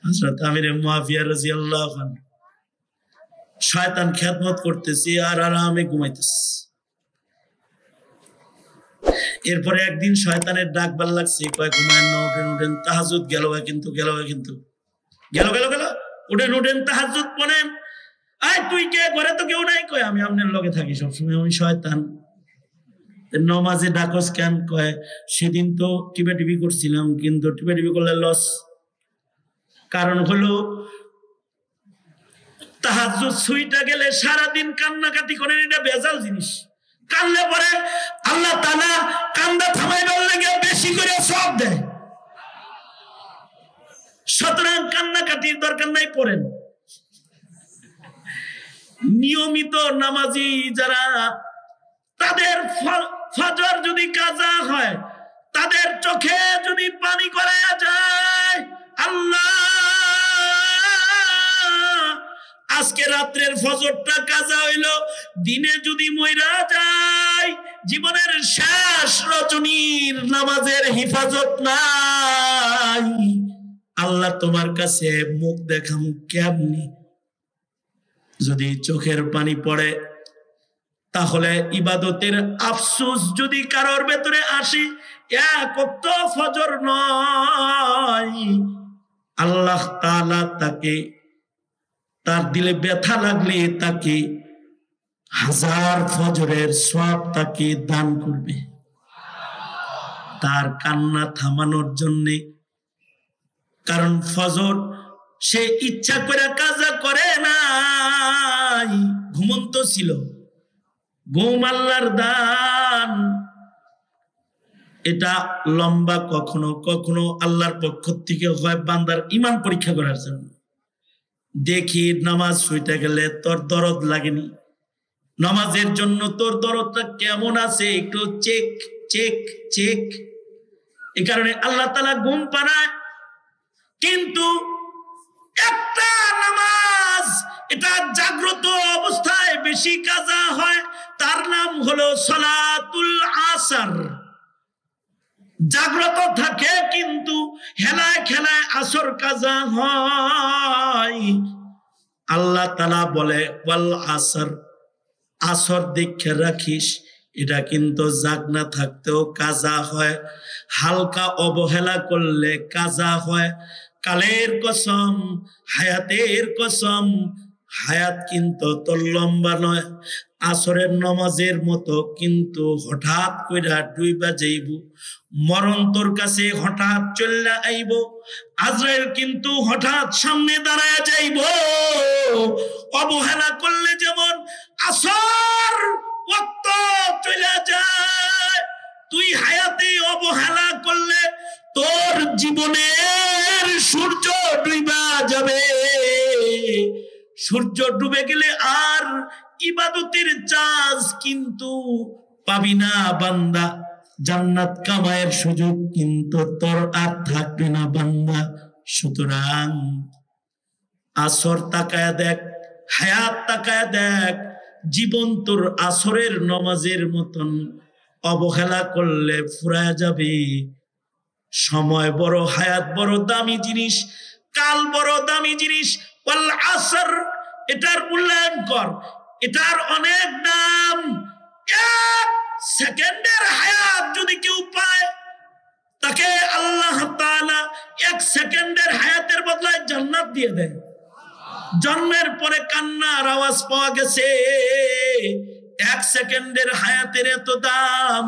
হযরত আমিরে মুআবিয়া রাদিয়াল্লাহু আনহু শয়তান খেদমত করতেছে আর আরামে ঘুমাইতেছে। এরপরে একদিন শয়তানের ডাক ভাল লাগছে, কয় ঘুমায় না, উঠেন উঠেন, তাহাজ্জুদ গেল কিন্তু গেল কিন্তু গেল গেল গেল, উঠেন উঠেন, তাহাজ্জুদ পড়েন। আয় তুই কে? ঘরে তো কেউ নাই। কয় আমি আপনার লগে থাকি সবসময়, আমি শয়তান। নমাজে ডাকস কেন? কয় সেদিন তো টিপি করছিলাম, কিন্তু টিপি করলে লস। কারণ হলো তাহাজ্জুদ সুইটা গেলে সারাদিন কান্নাকাটি করেন, এটা বেজাল জিনিস। কানলে পরে আল্লাহ তাআলা কান্দা থামাইবার লাগে বেশি করে সওয়াব দেয়। সুতরাং কান্নাকাটির দরকার নাই, পড়েন। নিয়মিত নামাজি যারা, তাদের ফজর যদি কাজা হয়, তাদের চোখে যদি পানি করায়া যায়, আল্লাহ আজকে রাত্রের ফজরটা কাজা হইল, দিনে যদি মইরা যায়, জীবনের শেষ রজনীর নামাজের হিফাজত নাই, আল্লাহ তোমার কাছে মুখ দেখামু কেমনি? যদি চোখের পানি পড়ে তাহলে ইবাদতের আফসোস যদি কারোর ভেতরে আসে, এক ওয়াক্ত ফজর নয়, আল্লাহ তাআলা তাকে তার দিলে ব্যথা লাগলে তাকে 1000 ফজরের সওয়াব তাকে দান করবে তার কান্না থামানোর জন্য। কারণ ফজর সে ইচ্ছা করে কাজা করে নাই, ঘুমন্ত ছিল। ঘুম আল্লাহর দান, এটা লম্বা কখনো কখনো আল্লাহর পক্ষ থেকে হয় বান্দার ঈমান পরীক্ষা করার জন্য। দেখি নামাজ ছুটে গেলে তোর দরদ লাগেনি, নামাজের জন্য তোর দরদটা কেমন আছে একটু চেক চেক চেক। এই কারণে আল্লাহ তাআলা ঘুম পাড়ায়। কিন্তু একটা নামাজ এটা জাগ্রত অবস্থায় বেশি কাজা হয়, তার নাম হলো সালাতুল আসর। জাগ্রত থাকে কিন্তু হেলায় খেলায় আসর কাজা হয়। আল্লাহ তাআলা বলে ওয়াল আসর, আসর দেখে রাখিস, এটা কিন্তু জাগনা থাকতেও কাজা হয়, হালকা অবহেলা করলে কাজা হয়। কালের কসম, হায়াতের কসম, হায়াত কিন্তু তোর লম্বা নয়। আসরের নামাজের মতো কিন্তু হঠাৎ কইরা ডুইবা যাইব, মরণ তোর কাছে হঠাৎ চলে আইব, আজরাইল কিন্তু হঠাৎ সামনে দাঁড়ায় যাইব। অবহেলা করলে যেমন আসর ওয়াক্ত চলে যায়, তুই হায়াতে অবহেলা করলে তোর জীবনের সূর্য ডুইবা যাবে। সূর্য ডুবে গেলে আর ইবাদতের চান্স কিন্তু পাবি না বান্দা, জান্নাত কামায়ের সুযোগ কিন্তু তোর আর থাকবে না বান্দা। সুতরাং আসর তাকায়া দেখ, হায়াত তাকায়া দেখ, জীবন তোর আসরের নামাজের মতন অবহেলা করলে ফুরায় যাবে। সময় বড়, হায়াত বড় দামি জিনিস, কাল বড় দামি জিনিস। ওয়াল আসর, এটার মূল্যায়ন কর, এটার অনেক দাম। 1 সেকেন্ডের হায়াত যদি কেউ পায়, তাকে আল্লাহ তাআলা 1 সেকেন্ডের হায়াতের বদলায় জান্নাত দিয়ে দেন। জন্মের পরে কান্নার আওয়াজ পাওয়া গেছে, 1 সেকেন্ডের হায়াতের এত দাম।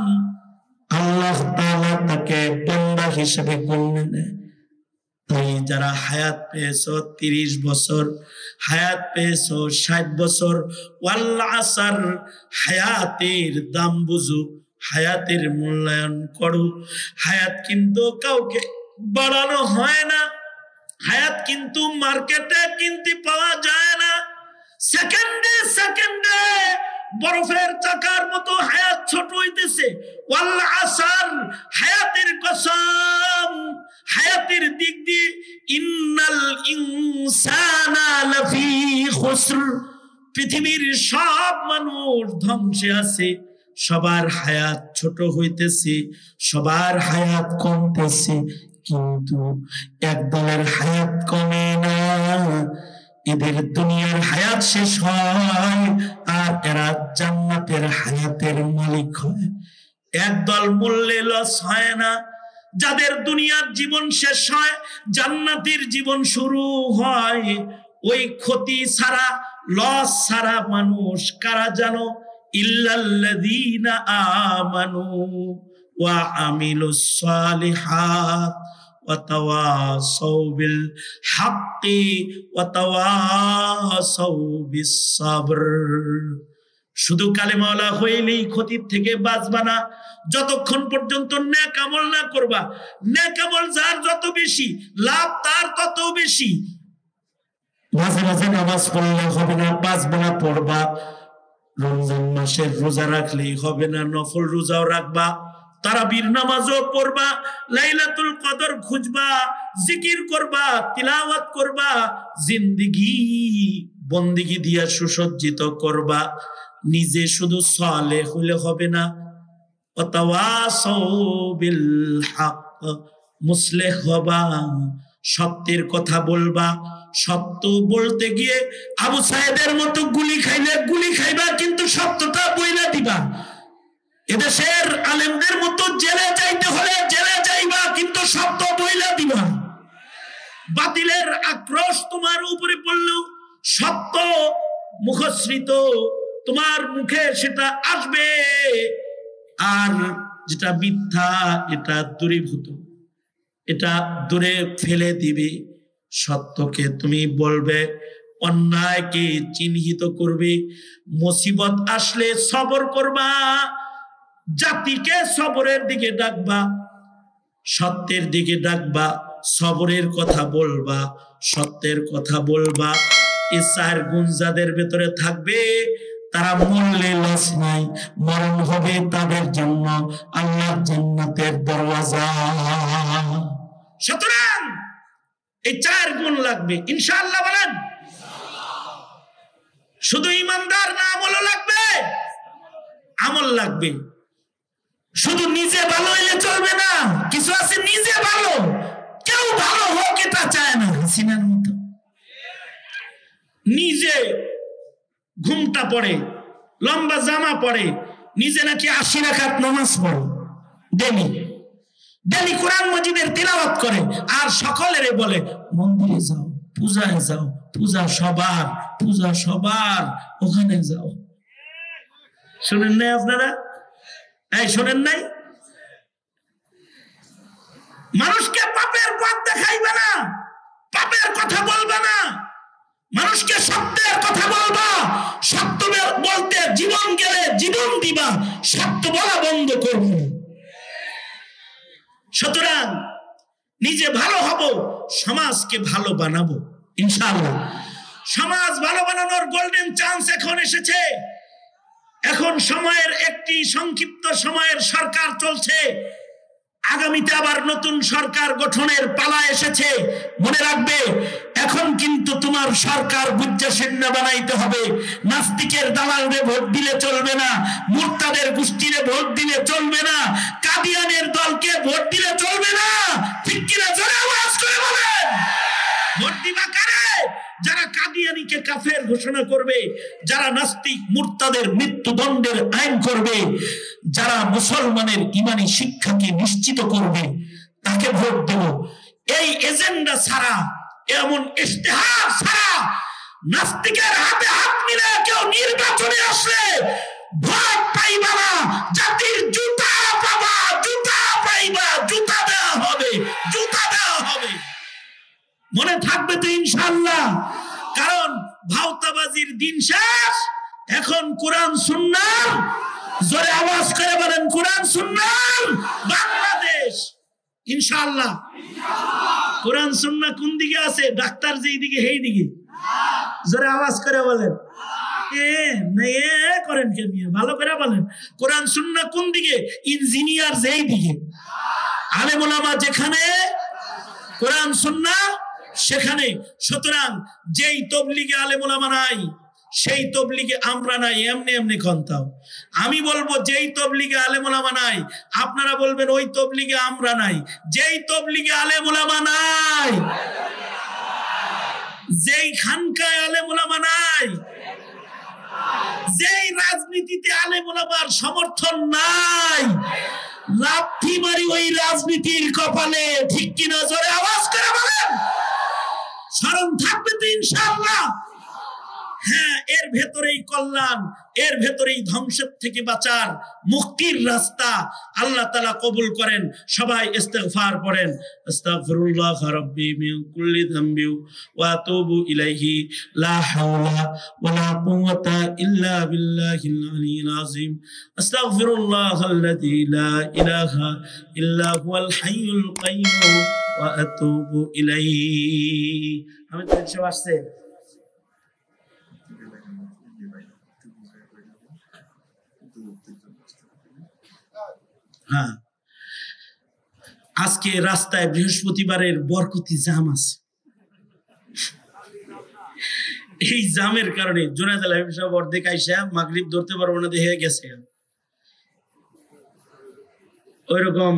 আল্লাহ তাআলা তাকে বান্দা হিসেবে গণ্য নেয়। তাই যারা হায়াত পেয়েছো 30 বছর, হায়াত পেয়েছো 60 বছর, ওয়াল আসর, হায়াতের দাম বুঝো, হায়াতের মূল্যায়ন করো। হায়াত কিন্তু কাউকে বাড়ানো হয় না, হায়াত কিন্তু মার্কেটে কিনতে পাওয়া যায় না। সেকেন্ডে সেকেন্ডে বরফের চাকার মতো হায়াত ছোট হইতেছে। ওয়াল আসর, হায়াতের কসম, হায়াতের দিক দিয়ে ইন্নাল ইনসানা লাফি খুসর, পৃথিবীর সব মানুষ ধ্বংসে আছে। সবার হায়াত ছোট হইতেছে, সবার হায়াত কমতেছে, কিন্তু একদলের হায়াত কমে না। এদের দুনিয়ার হায়াত শেষ হয় আর এরা জান্নাতের হায়াতের মালিক হয়। একদল মূল্যে লস হয় না, যাদের দুনিয়ার জীবন শেষ হয়, জান্নাতের জীবন শুরু হয়। ওই ক্ষতি ছাড়া, লস ছাড়া মানুষ কারা জানো? ইল্লাল্লাযীনা আমানু ওয়া আমিলুস সালিহাত ওয়া তাওয়াসাউ বিল হাক্কি ওয়া তাওয়াসাউ বিস সাবর। শুধু কালেমাওয়ালা হইলেই ক্ষতির থেকে বাঁচবা না। যতক্ষণ পর্যন্ত নেক আমল না করবা, নেক আমল যার যত বেশি লাভ তার তত বেশি। মাঝে মাঝে নামাজ পড়লে হবে না, 5 বেলা পড়বা। রমজান মাসের রোজা রাখলেই হবে না, নফল রোজাও রাখবা, তারাবির নামাজও পড়বা, লাইলাতুল কদর খুঁজবা, জিকির করবা, তিলাওয়াত করবা, জিন্দেগি বন্দেগি দিয়া সুসজ্জিত করবা। নিজে শুধু সালেহ হইলে হবে না, ওয়াতাওয়াসাউ বিল হক, মুসলিহ হবা, সত্যের কথা বলবা, সত্য বলতে গিয়ে আবু সাইদের মতো গুলি খাইলে গুলি খাইবা, কিন্তু সত্যটা বইলা দিবা। এদেশের আলেমদের মতো জেলে যাইতে হলে জেলে যাইবা, কিন্তু সত্য বইলা দিবা। বাতিলের আক্রোশ তোমার উপরে পড়লেও সত্য মুখশ্রিত তোমার মুখে সেটা আসবে, আর যেটা মিথ্যা এটা দূরীভূত, এটা দূরে ফেলে দিবে। সত্যকে তুমি বলবে, অন্যায়কে চিহ্নিত করবে, মুসিবত আসলে সবর করবা, জাতিকে সবরের দিকে ডাকবা, সত্যের দিকে ডাকবা, সবরের কথা বলবা, সত্যের কথা বলবা। এই চার গুণ যাদের ভেতরে থাকবে তারা মরলে লস নাই, মরণ হবে তাদের জন্য আল্লাহর জান্নাতের দরওয়াজা। সুতরাং এই চার গুণ লাগবে ইনশাআল্লাহ। বলেন শুধু ইমানদার না, আমলও লাগবে, আমল লাগবে। শুধু নিজে ভালো হইলে চলবে না, কিছু আছে নিজে ভালো, কেউ ভালো হোক এটা চায় না। হাসিনার মতো নিজে ঘুমটা পড়ে, লম্বা জামা পড়ে, নিজে নাকি 80 রাকাত নামাজ পড়ে, ডেলি ডেলি কোরআন মাজিদের তিলাওয়াত করে, আর সকলেরে বলে মন্দিরে যাও, পূজায় যাও, পূজা সবার, পূজা সবার, ওখানে যাও। শুনেন নাই আপনারা? এই শোনেন নাই? মানুষকে পাপের পথ দেখাইবে না, পাপের কথা বলবে না, মানুষকে সত্যের কথা বলবা, সত্য বলতে জীবন গেলে জীবন দিবা, সত্য বলা বন্ধ করবে। সুতরাং নিজে ভালো হব, সমাজকে ভালো বানাবো ইনশাআল্লাহ। সমাজ ভালো বানানোর গোল্ডেন চান্স এখন এসেছে। এখন সময়ের একটি সংক্ষিপ্ত সময়ের সরকার চলছে, আগামীতে আবার নতুন সরকার গঠনের পালা এসেছে। মনে রাখবে, এখন কিন্তু তোমার সরকার বুজ্জাশীর্ণ বানাইতে হবে। নাস্তিকের দালালরে ভোট দিলে চলবে না, মুরতাদের গোষ্ঠীরে ভোট দিলে চলবে না, কাদিয়ানের দলকে ভোট দিলে চলবে না। ঠিক কিনা? জোরে আওয়াজ করে বলেন। ভোট দিবা কারে? যারা কাদিয়ানিকে কাফের ঘোষণা করবে, যারা নাস্তিক মুরতাদের মৃত্যুদণ্ডের আইন করবে, যারা মুসলমানের ইমানি শিক্ষাকে নিশ্চিত করবে, তাকে ভোট দেব। এই এজেন্ডা ছাড়া, এমন ইশতেহার ছাড়া নাস্তিকের হাতে হাত মিলে কেউ নির্বাচনে আসলে ভোট পাইবা না, জাতির জুতা পাবা, জুতা পাইবা, জুতা দেওয়া হবে, জুতা দেওয়া হবে। মনে থাকবে তো ইনশাআল্লাহ? কারণ ভাওতাবাজির দিন শেষ, এখন কোরআন সুন্নাহ, জোরে আওয়াজ করে বলেন কোরআন সুন্নাহ বাংলাদেশ ইনশাআল্লাহ। কোরআন সুন্নাহ কোন দিকে আছে? ডাক্তার যেই দিকে সেই দিকে। জোরে আওয়াজ করে বলেন। করেন কে নিয়ে? ভালো করে বলেন কোরআন সুন্নাহ কোন দিকে? ইঞ্জিনিয়ার যেই দিকে, আলেম ওলামা যেখানে, কোরআন সুন্নাহ সেখানে। সুতরাং যেই তবলিগে আলেম ওলামা নাই, সেই তবলিগে আমরা নাই, এমনি এমনি কন্তাও। আমি বলবো যেই তবলিগে আলেম ওলামা নাই, আপনারা বলবেন ওই তবলিগে আমরা নাই। যেই তবলিগে আলেম ওলামা নাই, যেই খানকায় আলেম ওলামা নাই, যেই রাজনীতিতে আলেম ওলামার সমর্থন নাই, লাথি মারি ওই রাজনীতির কপালে। ঠিক কিনা? জোরে আওয়াজ করে বলেন। স্মরণ থাকবে তো ইনশাআল্লাহ? হ্যাঁ, এর ভেতরেই কল্যাণ, এর ভেতরেই ধ্বংসের থেকে বাঁচার মুক্তির রাস্তা। আল্লাহ তাআলা কবুল করেন। সবাই ইস্তিগফার পড়েন। আস্তাগফিরুল্লাহ রাব্বি মিন কুল্লি যামবি ওয়া আতুবু ইলাইহি লা হাওলা ওয়া লা কুওয়াতা ইল্লা বিল্লাহিল আলিয়্যিল আযীম। আস্তাগফিরুল্লাহাল্লাযী লা ইলাহা ইল্লা হুয়াল হাইয়ুল কাইয়্যুম ওয়া আতুবু ইলাইহি। আমি তো সব আসছে। হ্যাঁ, আজকে রাস্তায় বৃহস্পতিবারের বরকতি জাম আছে। এই জামের কারণে জোনায়েদ আল হাবিব সাহেব অর্ধেক আইসা মাগরিব ধরতে পারবো না, দেখে গেছে। ওইরকম